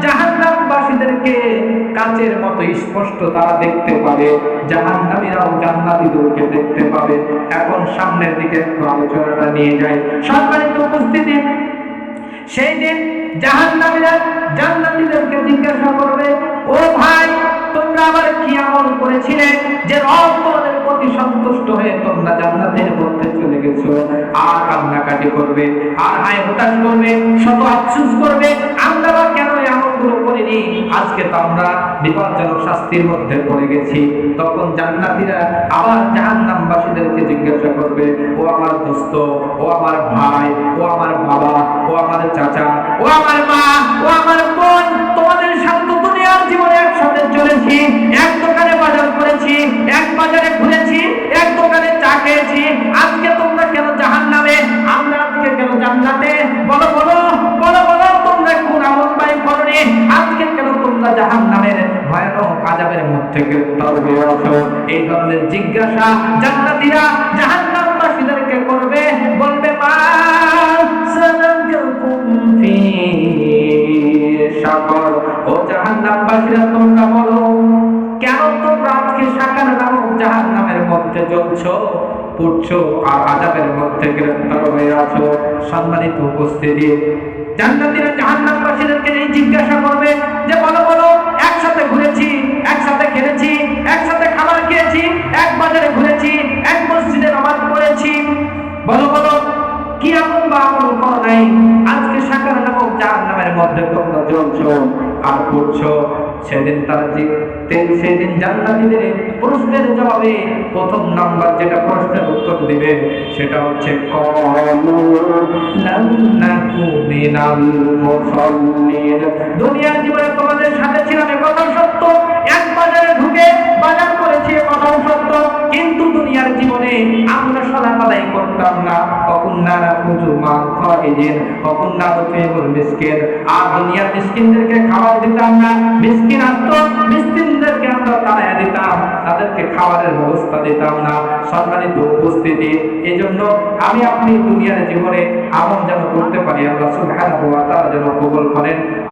জাহান্নামবাসীদেরকে কাচের মতো স্পষ্ট তারা দেখতে পাবে, জাহান্নামীরাও জান্নাতীদেরকে দেখতে পাবে। এখন সামনের দিকে একটু আলোচনাটা নিয়ে যায়। সম্মানিত উপস্থিতি, সেই দিন জাহান্নামীরা জান্নাতীদেরকে জিজ্ঞাসা করবে, ও ভাই, তোমরা আবার কি আমল করেছিলে যে রব তোমাদের প্রতি সন্তুষ্ট হয়ে তোমরা জান্নাতের মধ্যে চলে গেছো? আর কান্নাকাটি করবে, আর হায় হতাশ করবে, শত আফসোস করবে, আমরা বা কেন এই আমলগুলো করিনি, আজকে তো আমরা বিপজ্জনক শাস্তির মধ্যে পড়ে গেছি। তখন জান্নাতীরা আবার জাহান্নামবাসীদেরকে জিজ্ঞাসা করবে, ও আমার দোস্ত, ও আমার ভাই, ও আমার বাবা, ও আমার চাচা, ও আমার মা, ও আমার বোন, তোমাদের সাথে তো দুনিয়ার জীবনে একসাথে চলেছি, এক দোকানে বাজার করেছি, এক বাজারে ঘুরেছি, এক দোকানে চা খেয়েছি, আজকে তোমরা কেন জাহান্নামে, আমরা আজকে কেন জান্নাতে? বলো বলো বলো বলো, তোমরা কোন আমল পাই করনি, আজকে কেন তোমরা জাহান্নামের ভয়ানক আযাবের মধ্যে গ্রেফতার হয়ে আছো? এই ধরনের জিজ্ঞাসা জান্নাতীরা জাহান্নামবাসীদেরকে করবে, বলবে, মা সালাকাকুম ফি সাকার, ও জাহান্নামবাসীরা তোমরা বলো, কেন তোমরা আজকে সাকার নামক জাহান্নামের মধ্যে জ্বলছো, পুড়ছো আর আযাবের মধ্যে গ্রেফতার হয়ে আছো? সম্মানিত উপস্থিতি, জান্নাতীরা জাহান্নামবাসীদেরকে এই জিজ্ঞাসা করবে যে, বলো বলো, একসাথে ঘুরেছি, একসাথে খেলেছি, একসাথে খাবার খেয়েছি, এক বাজারে ঘুরেছি, এক মসজিদে নামাজ পড়েছি, বলো বলো, কি আমল বা আমল করো নাই, আজকে সাকার নামক জাহান্নামের মধ্যে তোমরা জ্বলছো আর পড়ছো? সেদিন জান্নাতীদের প্রশ্নের জবাবে প্রথম নাম্বার যেটা প্রশ্নের উত্তর দিবে সেটা হচ্ছে, ক্বালু লাম নাকু মিনাল মুসাল্লিন। দুনিয়ার জীবনে তোমাদের সাথে ছিলাম, কথাও সত্য, এক বাজারে ঢুকে বাজার করেছি, কথাও সত্য, কিন্তু দুনিয়ার জীবনে আমরা সালাত আদায় করতাম না, অকুন্না নাকুযু মাল খাইজিন, অকুন্না নুতিমুল মিসকিন, আর দুনিয়ার মিসকিনদেরকে খাবার দিতাম না, মিসকিন আসতো, মিসকিনদেরকে আমরা তাড়াইয়া দিতাম, তাদেরকে খাবারের ব্যবস্থা দিতাম না। সম্মানিত উপস্থিতি, এজন্য আমি আপনি দুনিয়ার জীবনে আমল যেন করতে পারি, আল্লাহ সুবহানাহু ওয়া তাআলা যেন কবুল করেন।